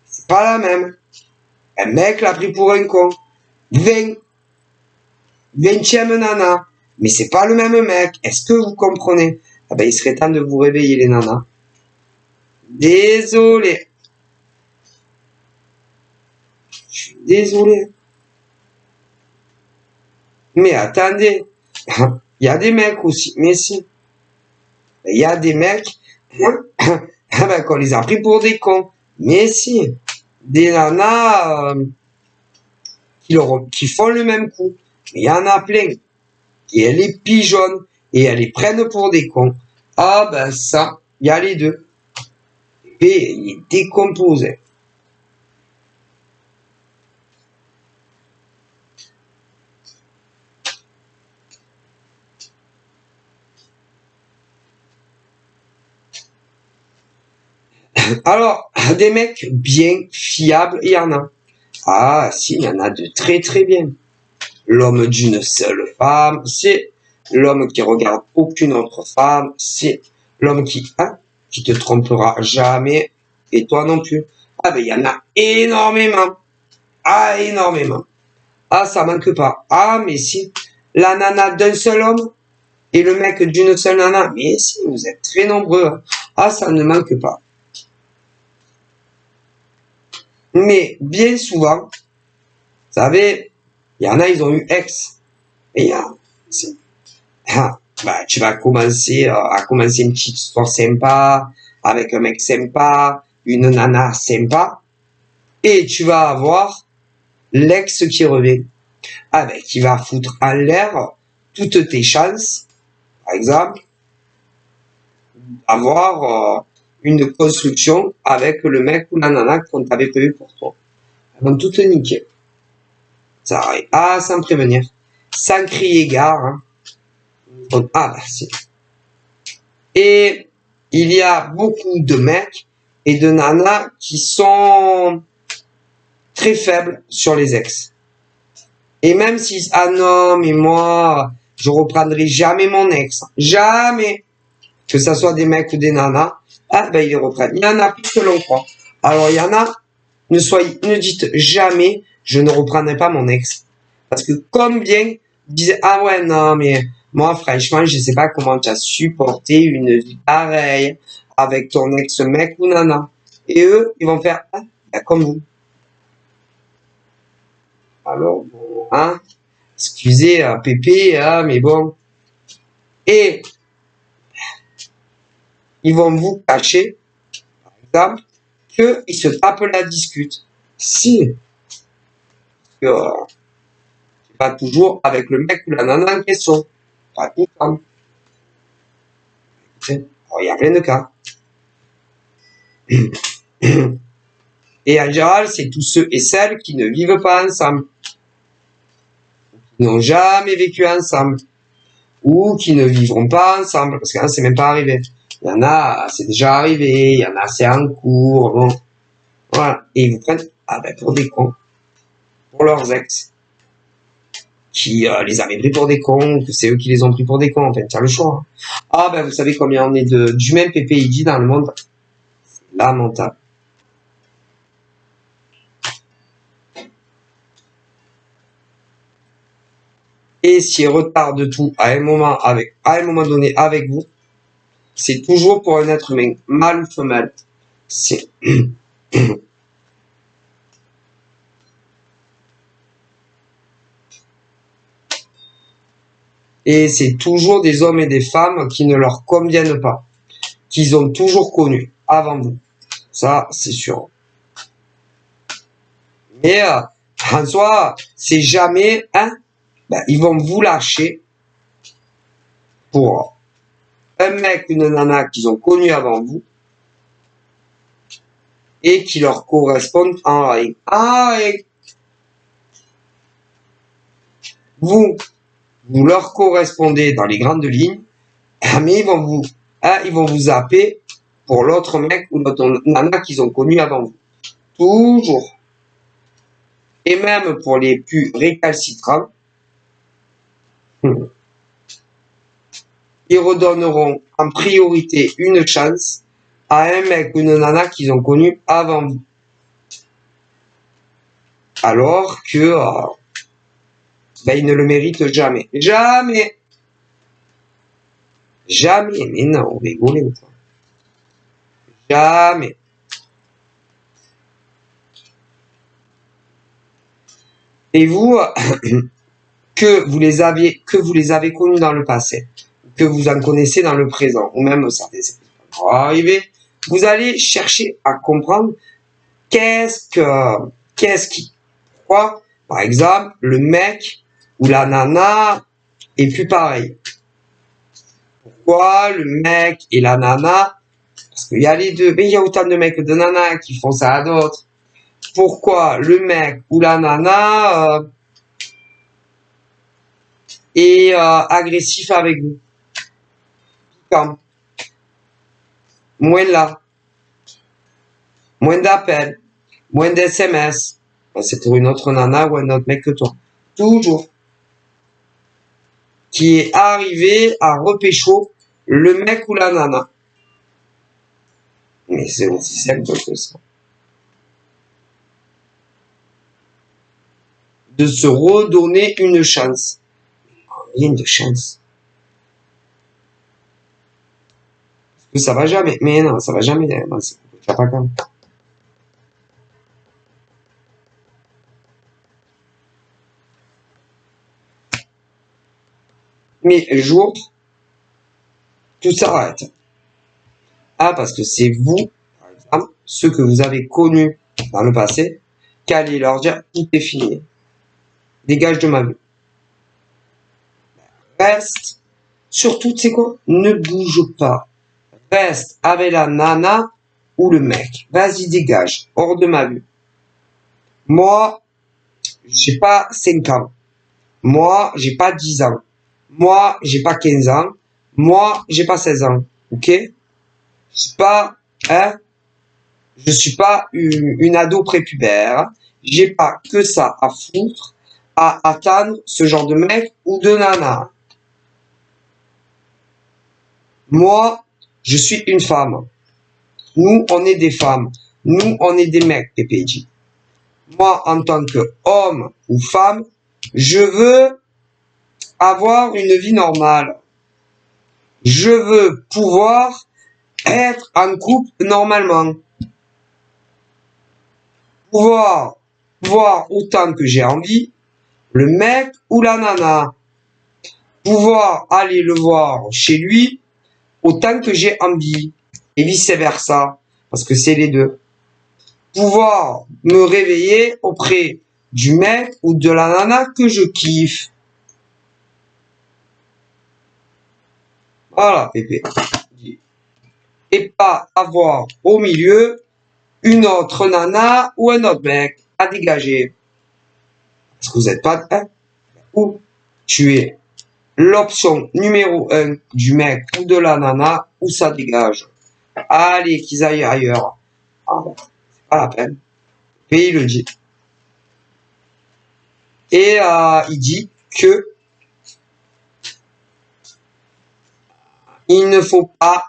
C'est pas la même. Un mec l'a pris pour un con. 20. 20e nana. Mais c'est pas le même mec. Est-ce que vous comprenez? Ah ben, il serait temps de vous réveiller, les nanas. Désolé. Je suis désolé. Mais attendez. Il y a des mecs aussi. Mais si. Il y a des mecs. Ben, qu'on les a pris pour des cons. Mais si. Des nanas qui font le même coup. Mais il y en a plein. Et elles les pigeonnent. Et elles les prennent pour des cons. Ah ben ça, il y a les deux. Et il est décomposé. Alors, des mecs bien fiables, il y en a. Ah, si, il y en a de très très bien. L'homme d'une seule femme, c'est l'homme qui regarde aucune autre femme, c'est l'homme qui te trompera jamais, et toi non plus. Ah ben, il y en a énormément. Ah, énormément. Ah, ça manque pas. Ah, mais si, la nana d'un seul homme et le mec d'une seule nana, mais si, vous êtes très nombreux. Ah, ça ne manque pas. Mais bien souvent, vous savez, il y en a, ils ont eu ex. Et tu vas commencer une petite histoire sympa, avec un mec sympa, une nana sympa, et tu vas avoir l'ex qui revient. Ah ben, qui va foutre en l'air toutes tes chances, par exemple, avoir une construction avec le mec ou la nana qu'on t'avait prévu pour toi. Elles vont tout te niquer. Ça arrive. Ah, sans prévenir. Sans crier gare. Hein. Ah, merci. Et il y a beaucoup de mecs et de nanas qui sont très faibles sur les ex. Et même si, ah non, mais moi, je reprendrai jamais mon ex. Jamais. Que ça soit des mecs ou des nanas. Ah, ben, ils les reprennent. Il y en a plus que l'on croit. Alors, il y en a, ne dites jamais, je ne reprendrai pas mon ex. Parce que combien disaient, ah ouais, non, mais moi, franchement, je sais pas comment tu as supporté une vie pareille avec ton ex-mec ou nana. Et eux, ils vont faire, comme vous. Alors, bon, hein, excusez, Pépé, mais bon. Et ils vont vous cacher, par exemple, qu'ils se tapent la discute. Si, pas toujours avec le mec ou la nana en question. Pas tout le temps. Alors, il y a plein de cas. Et en général, c'est tous ceux et celles qui ne vivent pas ensemble. n'ont jamais vécu ensemble ou qui ne vivront pas ensemble, parce que c'est même pas arrivé. Il y en a, c'est déjà arrivé, il y en a, c'est en cours, bon. Voilà. Et ils vous prennent pour des cons, pour leurs ex, qui les avaient pris pour des cons, que c'est eux qui les ont pris pour des cons, enfin, t'as le choix. Vous savez combien on est d'humains PPID dans le monde? C'est lamentable. Et s'il retarde tout à un moment donné avec vous, c'est toujours pour un être humain, mâle ou femelle. C'est et c'est toujours des hommes et des femmes qui ne leur conviennent pas, qu'ils ont toujours connus avant vous. Ça, c'est sûr. Mais en soi, c'est jamais ils vont vous lâcher pour un mec, une nana qu'ils ont connu avant vous et qui leur correspondent en règle. Vous leur correspondez dans les grandes lignes, mais ils vont vous zapper pour l'autre mec ou l'autre nana qu'ils ont connu avant vous. Toujours. Et même pour les plus récalcitrants, ils redonneront en priorité une chance à un mec ou une nana qu'ils ont connu avant vous. Alors que ils ne le méritent jamais. Jamais. Jamais. Mais non, on rigolait ou quoi? Jamais. Et vous, que vous les avez connus dans le passé, que vous en connaissez dans le présent, ou même ça va arriver, vous allez chercher à comprendre pourquoi, par exemple, le mec ou la nana est plus pareil. Pourquoi le mec et la nana, parce qu'il y a les deux, mais il y a autant de mecs que de nanas qui font ça à d'autres. Pourquoi le mec ou la nana est agressif avec vous? Quand moins là, moins d'appels, moins d'SMS. C'est pour une autre nana ou un autre mec que toi. Toujours. Qui est arrivé à repécho le mec ou la nana. Mais c'est aussi simple que ça. De se redonner une chance. Rien de chance. Parce que ça va jamais. Mais non, ça va jamais. Non, c'est pas comme. Mais un jour, tout s'arrête. Parce que c'est vous, par exemple, ceux que vous avez connus dans le passé, qu'allez leur dire tout est fini. Dégage de ma vue. Reste. Surtout, tu sais quoi? Ne bouge pas. Reste avec la nana ou le mec. Vas-y, dégage. Hors de ma vue. Moi, j'ai pas 5 ans. Moi, j'ai pas 10 ans. Moi, j'ai pas 15 ans. Moi, j'ai pas 16 ans. Ok? Je suis pas une ado prépubère. J'ai pas que ça à foutre à attendre ce genre de mec ou de nana. Moi, je suis une femme. Nous, on est des femmes. Nous, on est des mecs, PPJ. Moi, en tant qu'homme ou femme, je veux avoir une vie normale. Je veux pouvoir être en couple normalement. Pouvoir voir autant que j'ai envie le mec ou la nana. Pouvoir aller le voir chez lui autant que j'ai envie. Et vice versa. Parce que c'est les deux. Pouvoir me réveiller auprès du mec ou de la nana que je kiffe. Voilà, Pépé. Et pas avoir au milieu une autre nana ou un autre mec à dégager. Parce que vous n'êtes pas... Où tu es l'option numéro 1 du mec ou de la nana, ou ça dégage. Allez, qu'ils aillent ailleurs. Ah ben, c'est pas la peine. Et il le dit. Et il dit que il ne faut pas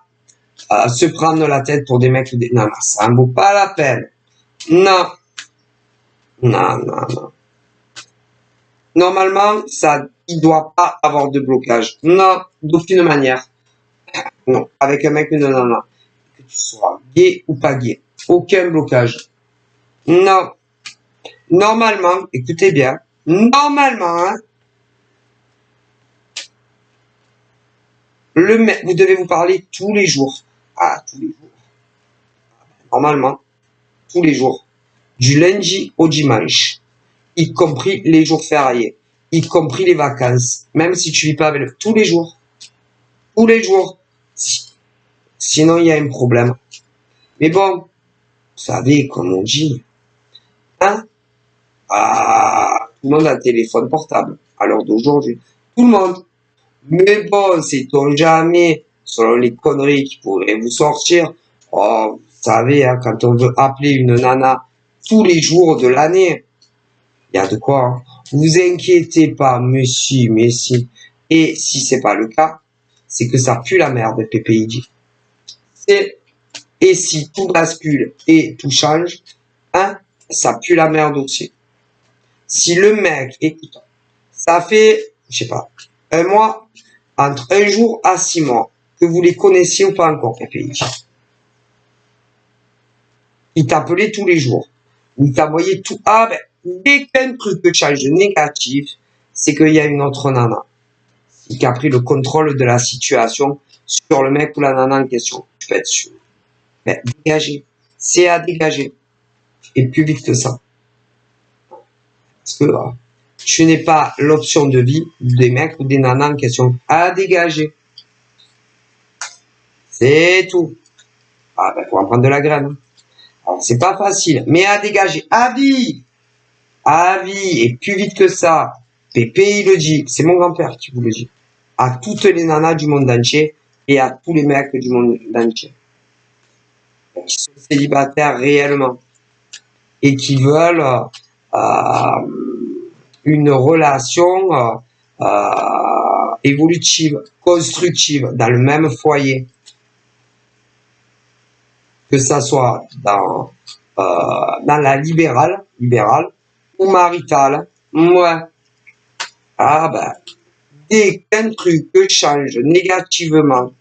se prendre la tête pour des mecs ou des nanas. Ça ne vaut pas la peine. Non. Non, non, non. Normalement, il doit pas avoir de blocage. Non, d'aucune manière. Non, avec un mec ou une nana. Que tu sois gay ou pas gay. Aucun blocage. Non. Normalement, écoutez bien. Normalement, hein, le mec, vous devez vous parler tous les jours. Ah, tous les jours. Normalement, tous les jours. Du lundi au dimanche. Y compris les jours fériés. Y compris les vacances. Même si tu vis pas avec tous les jours. Tous les jours. Sinon, il y a un problème. Mais bon, vous savez, comme on dit, hein, tout le monde a un téléphone portable à l'heure d'aujourd'hui. Tout le monde. Mais bon, sait-on jamais, selon les conneries qui pourraient vous sortir. Oh, vous savez, hein, quand on veut appeler une nana tous les jours de l'année, il y a de quoi. Hein. Vous inquiétez pas, monsieur, messi. Et si c'est pas le cas, c'est que ça pue la merde, PPIJ. Et si tout bascule et tout change, hein, ça pue la merde aussi. Si le mec, écoute, ça fait, je sais pas, un mois, entre un jour à 6 mois, que vous les connaissiez ou pas encore, PPIJ. Il t'appelait tous les jours. Il t'envoyait tout. Ah ben, dès qu'un truc change de négatif, c'est qu'il y a une autre nana qui a pris le contrôle de la situation sur le mec ou la nana en question. Tu peux être sûr. Ben, dégager. C'est à dégager. Et plus vite que ça. Parce que tu n'es pas l'option de vie des mecs ou des nanas en question. À dégager. C'est tout. Ah ben, faut en prendre de la graine. Alors, c'est pas facile, mais à dégager. À vie. À vie. Et plus vite que ça. Pépé, il le dit. C'est mon grand-père qui vous le dit. À toutes les nanas du monde entier et à tous les mecs du monde entier. Qui sont célibataires réellement. Et qui veulent une relation évolutive, constructive, dans le même foyer. Que ça soit dans la libérale ou maritale. Ouais. Ah ben, dès qu'un truc change négativement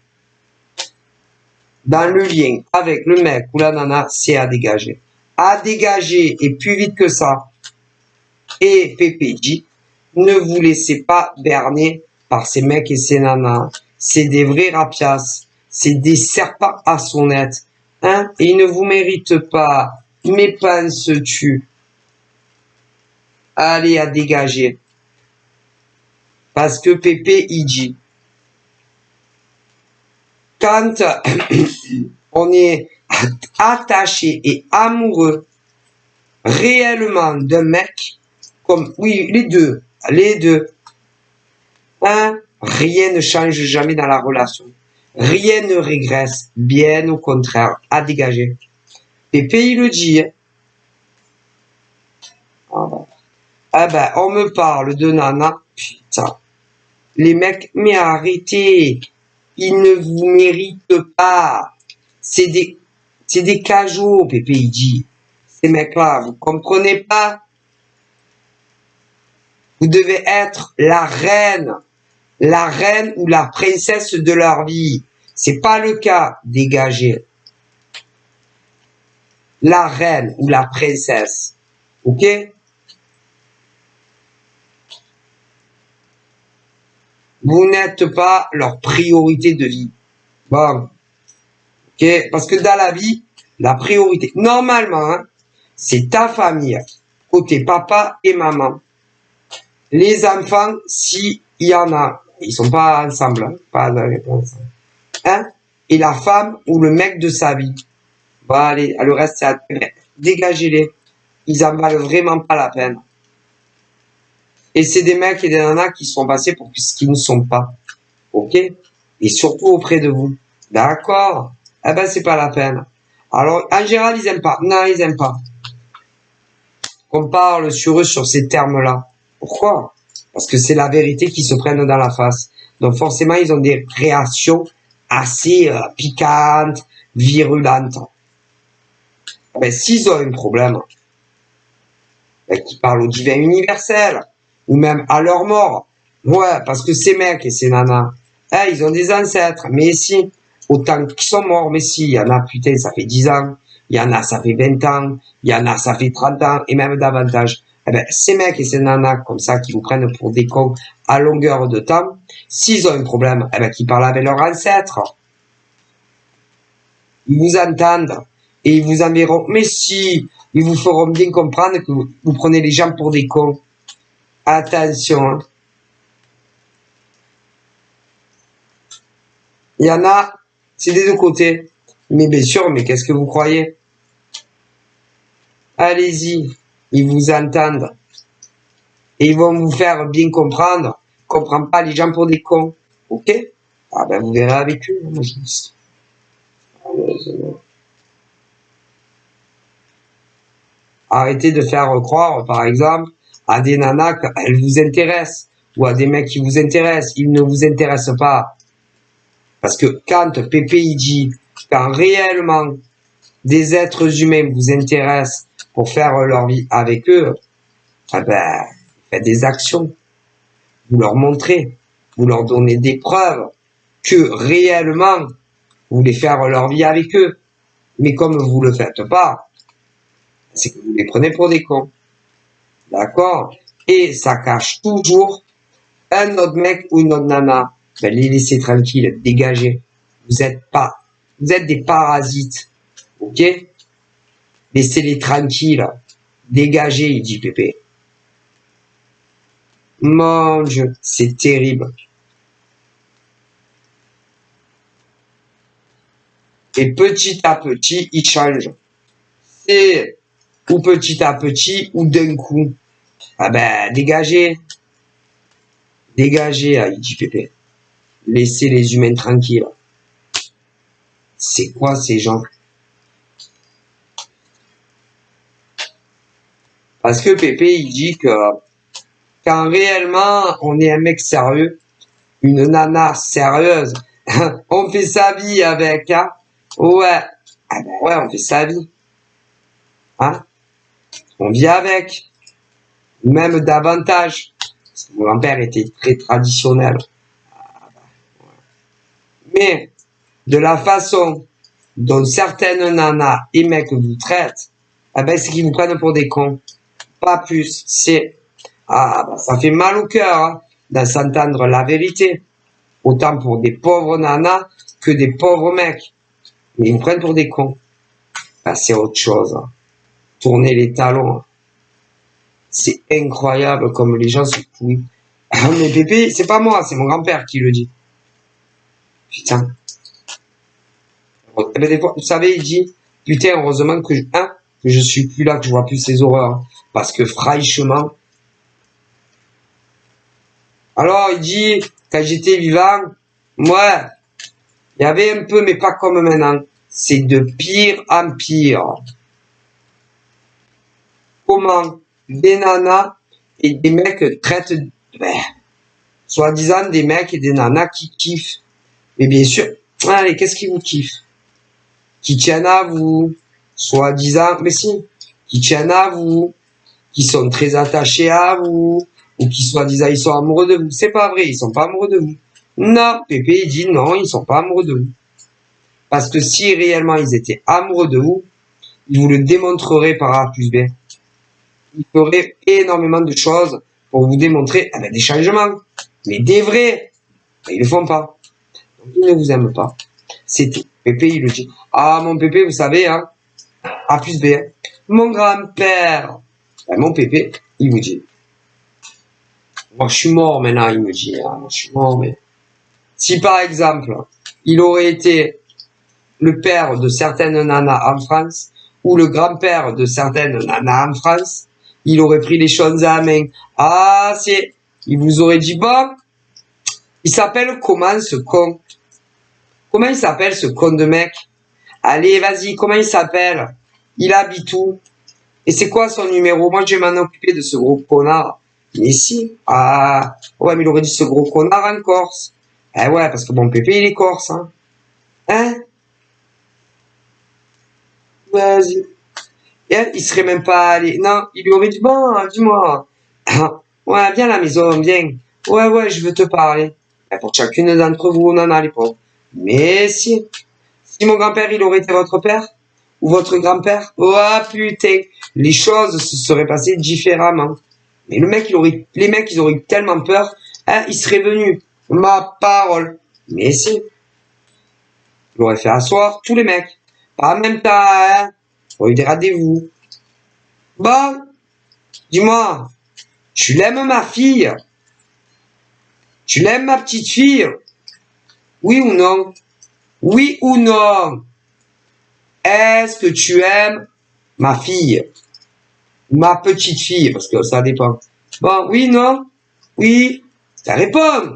dans le lien avec le mec ou la nana, c'est à dégager. À dégager, et plus vite que ça. Et PPJ, ne vous laissez pas berner par ces mecs et ces nanas. C'est des vrais rapias. C'est des serpents à sonnette. Hein? Et ils ne vous méritent pas. Mais penses-tu? Allez, à dégager. Parce que Pépé, il dit, quand on est attaché et amoureux réellement d'un mec, comme, oui, les deux, hein, rien ne change jamais dans la relation. Rien ne régresse, bien au contraire, à dégager. Pépé, il le dit. Ah ben, on me parle de nana, putain. Les mecs, mais arrêtez. Ils ne vous méritent pas. C'est des cajots, Pépé, il dit. Ces mecs-là, vous comprenez pas? Vous devez être la reine ou la princesse de leur vie. C'est pas le cas, dégagez. La reine ou la princesse. Ok? Vous n'êtes pas leur priorité de vie. Bon. Ok? Parce que dans la vie, la priorité, normalement, hein, c'est ta famille, côté papa et maman. Les enfants, s'il y en a, ils sont pas ensemble, hein, pas ensemble. Hein? Et la femme ou le mec de sa vie. Bon, allez, le reste, c'est dégagez-les. Ils en valent vraiment pas la peine. Et c'est des mecs et des nanas qui sont passés pour ce qu'ils ne sont pas. Ok? Et surtout auprès de vous. D'accord? Eh ben, c'est pas la peine. Alors, en général, ils aiment pas. Non, ils aiment pas qu'on parle sur eux sur ces termes-là. Pourquoi? Parce que c'est la vérité qui se prennent dans la face. Donc forcément, ils ont des réactions assez piquantes, virulentes. Ben, s'ils ont un problème, ben, qu'ils parlent au divin universel, ou même à leur mort. Ouais, parce que ces mecs et ces nanas, hein, ils ont des ancêtres, mais si, autant qu'ils sont morts, mais si, il y en a, putain, ça fait 10 ans, il y en a, ça fait 20 ans, il y en a, ça fait 30 ans, et même davantage. Eh ben, ces mecs et ces nanas, comme ça, qui vous prennent pour des cons à longueur de temps, s'ils ont un problème, eh ben, qu'ils parlent avec leurs ancêtres. Ils vous entendent, et ils vous enverront, mais si, ils vous feront bien comprendre que vous prenez les gens pour des cons. Attention, hein. Il y en a, c'est des deux côtés. Mais bien sûr, mais qu'est-ce que vous croyez? Allez-y, ils vous entendent. Et ils vont vous faire bien comprendre. Comprends pas les gens pour des cons. Ok? Ah ben vous verrez avec eux. Moi, je dis. Arrêtez de faire croire, par exemple, à des nanas qu'elles vous intéressent. Ou à des mecs qui vous intéressent. Ils ne vous intéressent pas. Parce que quand Pépé il dit, quand réellement des êtres humains vous intéressent pour faire leur vie avec eux, eh ben, faites des actions. Vous leur montrez, vous leur donnez des preuves que réellement vous voulez faire leur vie avec eux. Mais comme vous le faites pas, c'est que vous les prenez pour des cons. D'accord? Et ça cache toujours un autre mec ou une autre nana. Ben, les laissez tranquilles, dégagez. Vous êtes des parasites. Ok? Laissez-les tranquilles. Dégagez, il dit Pépé. Mon Dieu, c'est terrible. Et petit à petit, il change. C'est ou petit à petit ou d'un coup. Ah ben, dégagez. Dégagez, il dit Pépé. Laissez les humains tranquilles. C'est quoi ces gens? Parce que Pépé, il dit que quand réellement on est un mec sérieux, une nana sérieuse, on fait sa vie avec, hein? Ouais. Ah ben ouais, on fait sa vie. Hein? On vit avec. Même davantage. Parce que mon grand-père était très traditionnel. Mais, de la façon dont certaines nanas et mecs vous traitent, eh ben, c'est qu'ils vous prennent pour des cons. Pas plus. C'est, ça fait mal au cœur, hein, de s'entendre la vérité. Autant pour des pauvres nanas que des pauvres mecs. Mais ils vous prennent pour des cons. Ben, c'est autre chose. Hein. Tourner les talons. C'est incroyable comme les gens se pourris. Mais Pépé, c'est pas moi, c'est mon grand-père qui le dit. Putain. Eh ben, des fois, vous savez, il dit, putain, heureusement que je suis plus là, que je vois plus ces horreurs. Parce que franchement. Alors, il dit, quand j'étais vivant, moi, il y avait un peu, mais pas comme maintenant. C'est de pire en pire. Comment des nanas et des mecs traitent, ben, soi-disant des mecs et des nanas qui kiffent. Mais bien sûr, allez, qu'est-ce qui vous kiffe? Qui tiennent à vous, soi-disant, mais si, qui tiennent à vous, qui sont très attachés à vous, ou qui soi-disant ils sont amoureux de vous. C'est pas vrai, ils sont pas amoureux de vous. Non, Pépé il dit non, ils sont pas amoureux de vous. Parce que si réellement ils étaient amoureux de vous, ils vous le démontreraient par A plus B. Ils feraient énormément de choses pour vous démontrer des changements. Mais des vrais. Ils le font pas. Donc ils ne vous aiment pas. C'est tout. Pépé il le dit. Ah mon Pépé, vous savez, hein, A plus B. Hein. Mon grand-père. Mon Pépé, il vous dit. Moi, je suis mort maintenant, il me dit. Moi, je suis mort, mais... Si, par exemple, il aurait été le père de certaines nanas en France, ou le grand-père de certaines nanas en France, il aurait pris les choses à la main. Ah, c'est, il vous aurait dit, bon, il s'appelle comment ce con? Comment il s'appelle ce con de mec? Allez, vas-y, comment il s'appelle? Il habite où? Et c'est quoi son numéro? Moi, je vais m'en occuper de ce gros connard. Mais si. Ah, ouais, mais il aurait dit ce gros connard en Corse. Eh ouais, parce que mon pépé, il est corse, hein. Hein? Vas-y. Et il serait même pas allé. Non, il lui aurait dit, bon, dis-moi. Ouais, viens à la maison, viens. Ouais, ouais, je veux te parler. Et pour chacune d'entre vous, on en a les pauvres. Mais si. Si mon grand-père, il aurait été votre père, ou votre grand-père, oh putain, les choses se seraient passées différemment. Mais le mec, les mecs, ils auraient eu tellement peur, hein, ils seraient venus. Ma parole. Mais si. Il aurait fait asseoir tous les mecs. Pas en même temps, hein. Il aurait eu des rendez-vous. Bon, dis-moi, tu l'aimes ma fille? Tu l'aimes ma petite fille? Oui ou non? Oui ou non? Est-ce que tu aimes ma fille? Ma petite fille, parce que ça dépend. Bon, oui, non? Oui, ça répond.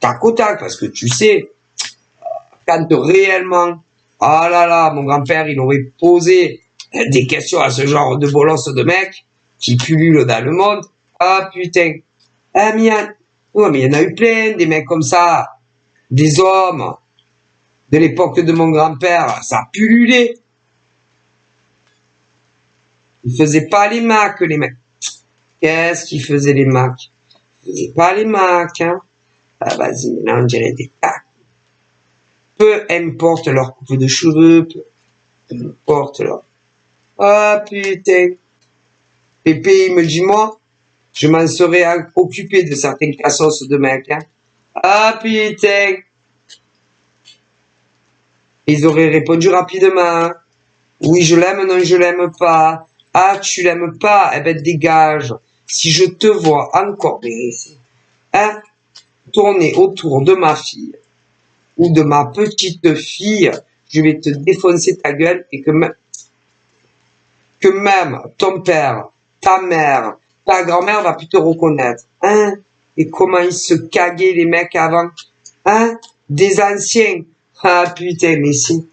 Tac au tac, parce que tu sais, quand réellement, ah là là, mon grand-père, il aurait posé des questions à ce genre de bolos de mecs qui pullulent dans le monde. Ah putain. Ah, mais il y en a eu plein, des mecs comme ça. Des hommes de l'époque de mon grand-père, ça pullulait. Ils faisaient pas les macs, les mecs. Qu'est-ce qu'ils faisaient les macs? Ils faisaient pas les macs, hein. Ah, vas-y, là, on dirait des tacs. Peu importe leur coupe de cheveux, peu importe leur... Ah, putain. Pépé, il me dit, moi, je m'en serais occupé de certains cassos de mecs, hein. Ah, putain. Ils auraient répondu rapidement. Oui, je l'aime, non, je l'aime pas. Ah, tu l'aimes pas? Eh ben, dégage. Si je te vois encore, hein, tourner autour de ma fille ou de ma petite fille, je vais te défoncer ta gueule et que même ton père, ta mère, ta grand-mère va plus te reconnaître. Hein? Et comment ils se cagaient les mecs avant? Hein? Des anciens. Ah putain, mais si.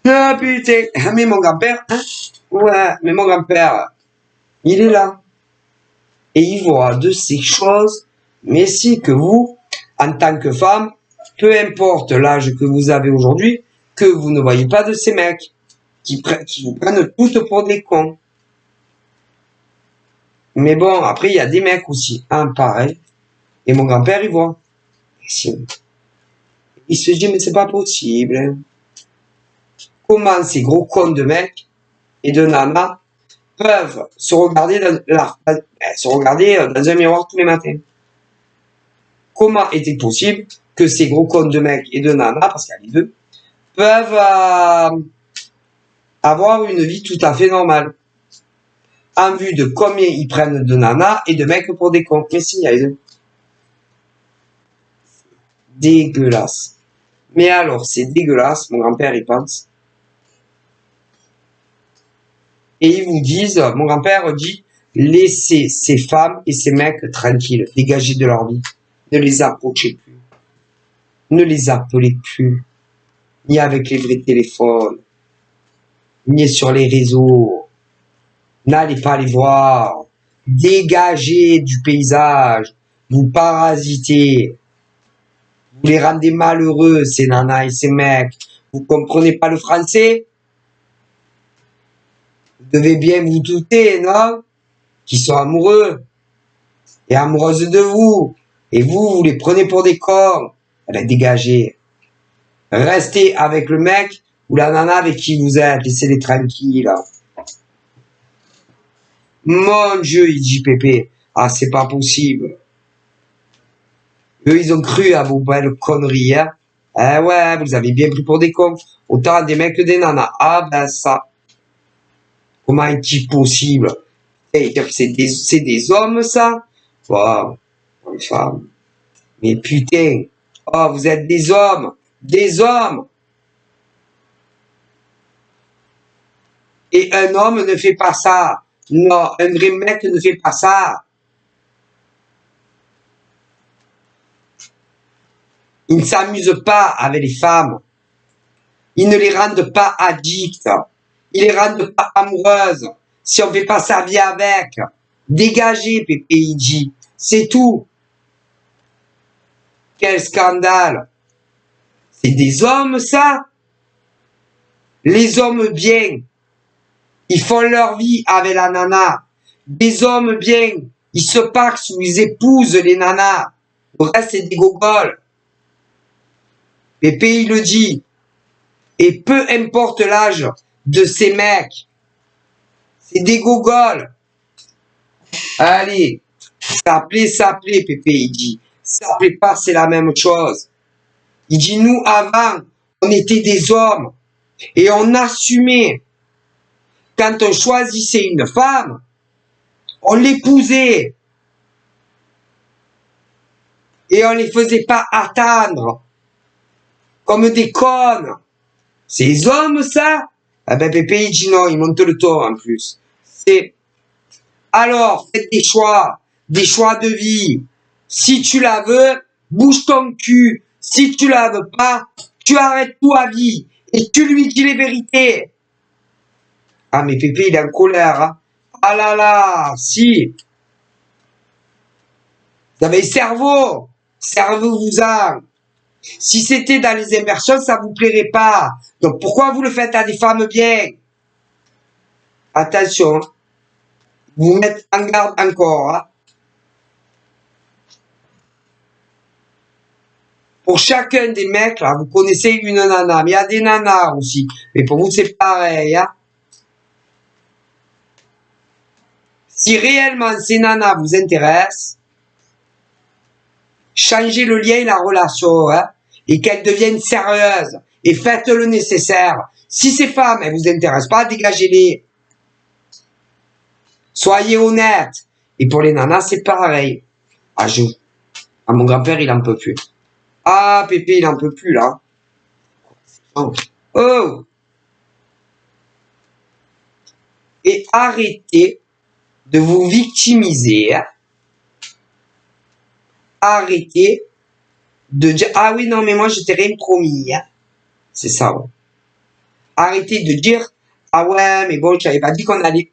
Ah putain, mais mon grand-père, hein? Ouais, mais mon grand-père, il est là. Et il voit de ces choses, mais si que vous, en tant que femme, peu importe l'âge que vous avez aujourd'hui, que vous ne voyez pas de ces mecs qui vous prennent toutes pour des cons. Mais bon, après, il y a des mecs aussi, hein, pareil. Et mon grand-père, il voit. Il se dit, mais c'est pas possible. Hein. Comment ces gros cons de mecs et de nanas peuvent se regarder dans un miroir tous les matins? Comment est-il possible que ces gros cons de mecs et de nanas, parce qu'il y a les deux, peuvent avoir une vie tout à fait normale, en vue de combien ils prennent de nanas et de mecs pour des cons? Mais si, il y a les deux. Dégueulasse. Mais alors, c'est dégueulasse, mon grand-père, il pense. Et ils vous disent, mon grand-père dit, laissez ces femmes et ces mecs tranquilles, dégagez de leur vie. Ne les approchez plus. Ne les appelez plus. Ni avec les vrais téléphones. Ni sur les réseaux. N'allez pas les voir. Dégagez du paysage. Vous parasitez. Vous les rendez malheureux, ces nanas et ces mecs. Vous comprenez pas le français? Vous devez bien vous douter, non? Qu'ils sont amoureux. Et amoureuses de vous. Et vous les prenez pour des cons. Eh ben, dégagez. Restez avec le mec ou la nana avec qui vous êtes. Laissez-les tranquilles, là. Mon Dieu, il dit Pépé. Ah, c'est pas possible. Eux, ils ont cru à vos belles conneries, hein. Eh ouais, vous avez bien pris pour des cons. Autant des mecs que des nanas. Ah ben ça. Comment est-il possible? C'est des hommes, ça? Wow, les femmes. Mais putain. Oh, vous êtes des hommes. Des hommes. Et un homme ne fait pas ça. Non, un vrai mec ne fait pas ça. Il ne s'amuse pas avec les femmes. Ils ne les rendent pas addicts. Ils les rendent pas amoureuses. Si on fait pas sa vie avec. Dégagez, PPIJ. C'est tout. Quel scandale. C'est des hommes, ça. Les hommes bien. Ils font leur vie avec la nana. Des hommes bien. Ils se paxent ou ils épousent les nanas. Le reste, c'est des gogoles. Pépé, il le dit. Et peu importe l'âge de ces mecs. C'est des gogoles. Allez. Ça plaît, Pépé, il dit. Ça plaît pas, c'est la même chose. Il dit, nous, avant, on était des hommes. Et on assumait. Quand on choisissait une femme, on l'épousait. Et on les faisait pas attendre. Comme des connes. Ces hommes, ça? Ah ben, Pépé, il dit non, il monte le ton en plus. C'est, alors, faites des choix de vie. Si tu la veux, bouge ton cul. Si tu la veux pas, tu arrêtes tout à vie. Et tu lui dis les vérités. Ah, mais Pépé, il est en colère, hein. Ah là là, si. Vous avez cerveau. Servez-vous-en. Si c'était dans les immersions, ça vous plairait pas. Donc pourquoi vous le faites à des femmes bien? Attention. Vous mettez en garde encore, hein. Pour chacun des mecs, là, vous connaissez une nana. Mais il y a des nanas aussi. Mais pour vous, c'est pareil, hein. Si réellement ces nanas vous intéressent, changez le lien et la relation, hein, et qu'elles deviennent sérieuses. Et faites le nécessaire. Si ces femmes, elles vous intéressent pas, dégagez-les. Soyez honnêtes. Et pour les nanas, c'est pareil. Ah, mon grand-père, il en peut plus. Ah, Pépé, il en peut plus, là. Oh. Oh. Et arrêtez de vous victimiser. Hein. Arrêtez de dire, ah oui, non, mais moi, je t'ai rien promis. Hein. C'est ça, ouais. Arrêtez de dire, ah ouais, mais bon, je t'avais pas dit qu'on allait...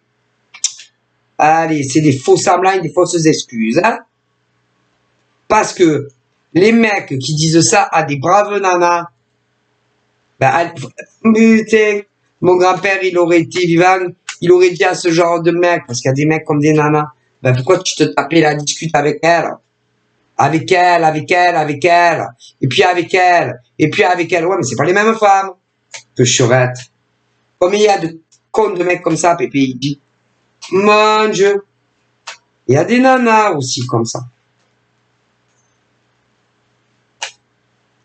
Allez, c'est des faux semblants et des fausses excuses. Hein. Parce que les mecs qui disent ça à des braves nanas, ben, putain, mon grand-père, il aurait été vivant, il aurait dit à ce genre de mec, parce qu'il y a des mecs comme des nanas, ben pourquoi tu te tapais la discute avec elle? Avec elle, et puis avec elle, ouais, mais c'est pas les mêmes femmes que Churette. Comme il y a de cons de mecs comme ça, Pépé, il dit, mon Dieu, il y a des nanas aussi comme ça.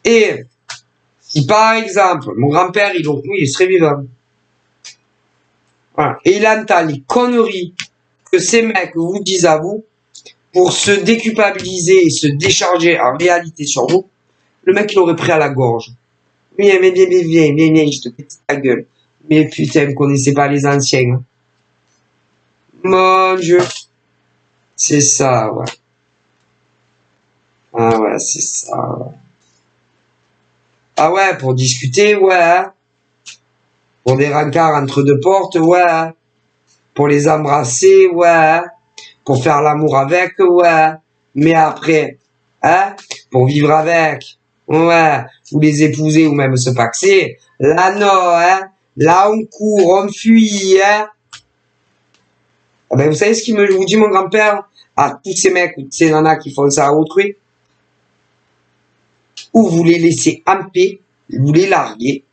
Et si par exemple, mon grand-père, il serait vivant, voilà, et il entend les conneries que ces mecs vous disent à vous, pour se déculpabiliser et se décharger en réalité sur vous, le mec, il aurait pris à la gorge. Viens, je te pète ta gueule. Mais putain, vous connaissez pas les anciens. Hein. Mon Dieu. C'est ça, ouais. Ah ouais, c'est ça, ouais. Ah ouais, pour discuter, ouais. Pour des rencarts entre deux portes, ouais. Pour les embrasser, ouais. Pour faire l'amour avec, ouais. Mais après, hein, pour vivre avec, ouais, ou les épouser, ou même se paxer, là non, hein. Là on court, on fuit, hein. Ah ben, vous savez ce qu'il me vous dit mon grand-père à tous ces mecs ou ces nanas qui font ça à autrui? Ou vous les laissez en paix, vous les larguez,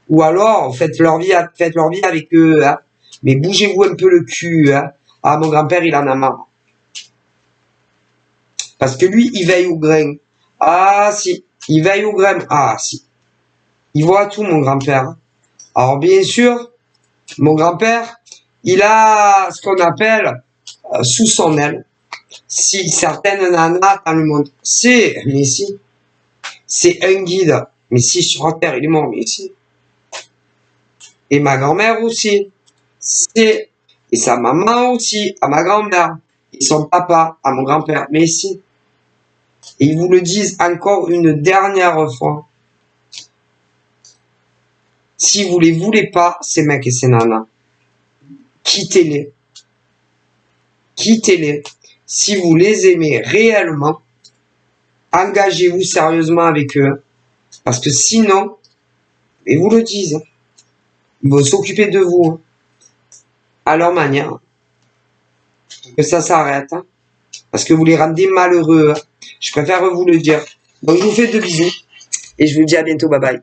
ou alors faites leur vie avec eux, hein. Mais bougez-vous un peu le cul, hein. Ah, mon grand-père, il en a marre. Parce que lui, il veille au grain. Ah, si. Il veille au grain. Ah, si. Il voit tout, mon grand-père. Alors, bien sûr, mon grand-père, il a ce qu'on appelle sous son aile. Si certaines nanas dans le monde, mais si. C'est un guide. Mais si, sur la terre, il est mort, mais si. Et ma grand-mère aussi. C'est, et sa maman aussi, à ma grand-mère, et son papa, à mon grand-père, mais si. Et ils vous le disent encore une dernière fois. Si vous les voulez pas, ces mecs et ces nanas, quittez-les. Quittez-les. Si vous les aimez réellement, engagez-vous sérieusement avec eux. Parce que sinon, ils vous le disent, ils vont s'occuper de vous à leur manière. Que ça s'arrête. Parce que vous les rendez malheureux. Je préfère vous le dire. Donc je vous fais de bisous. Et je vous dis à bientôt. Bye bye.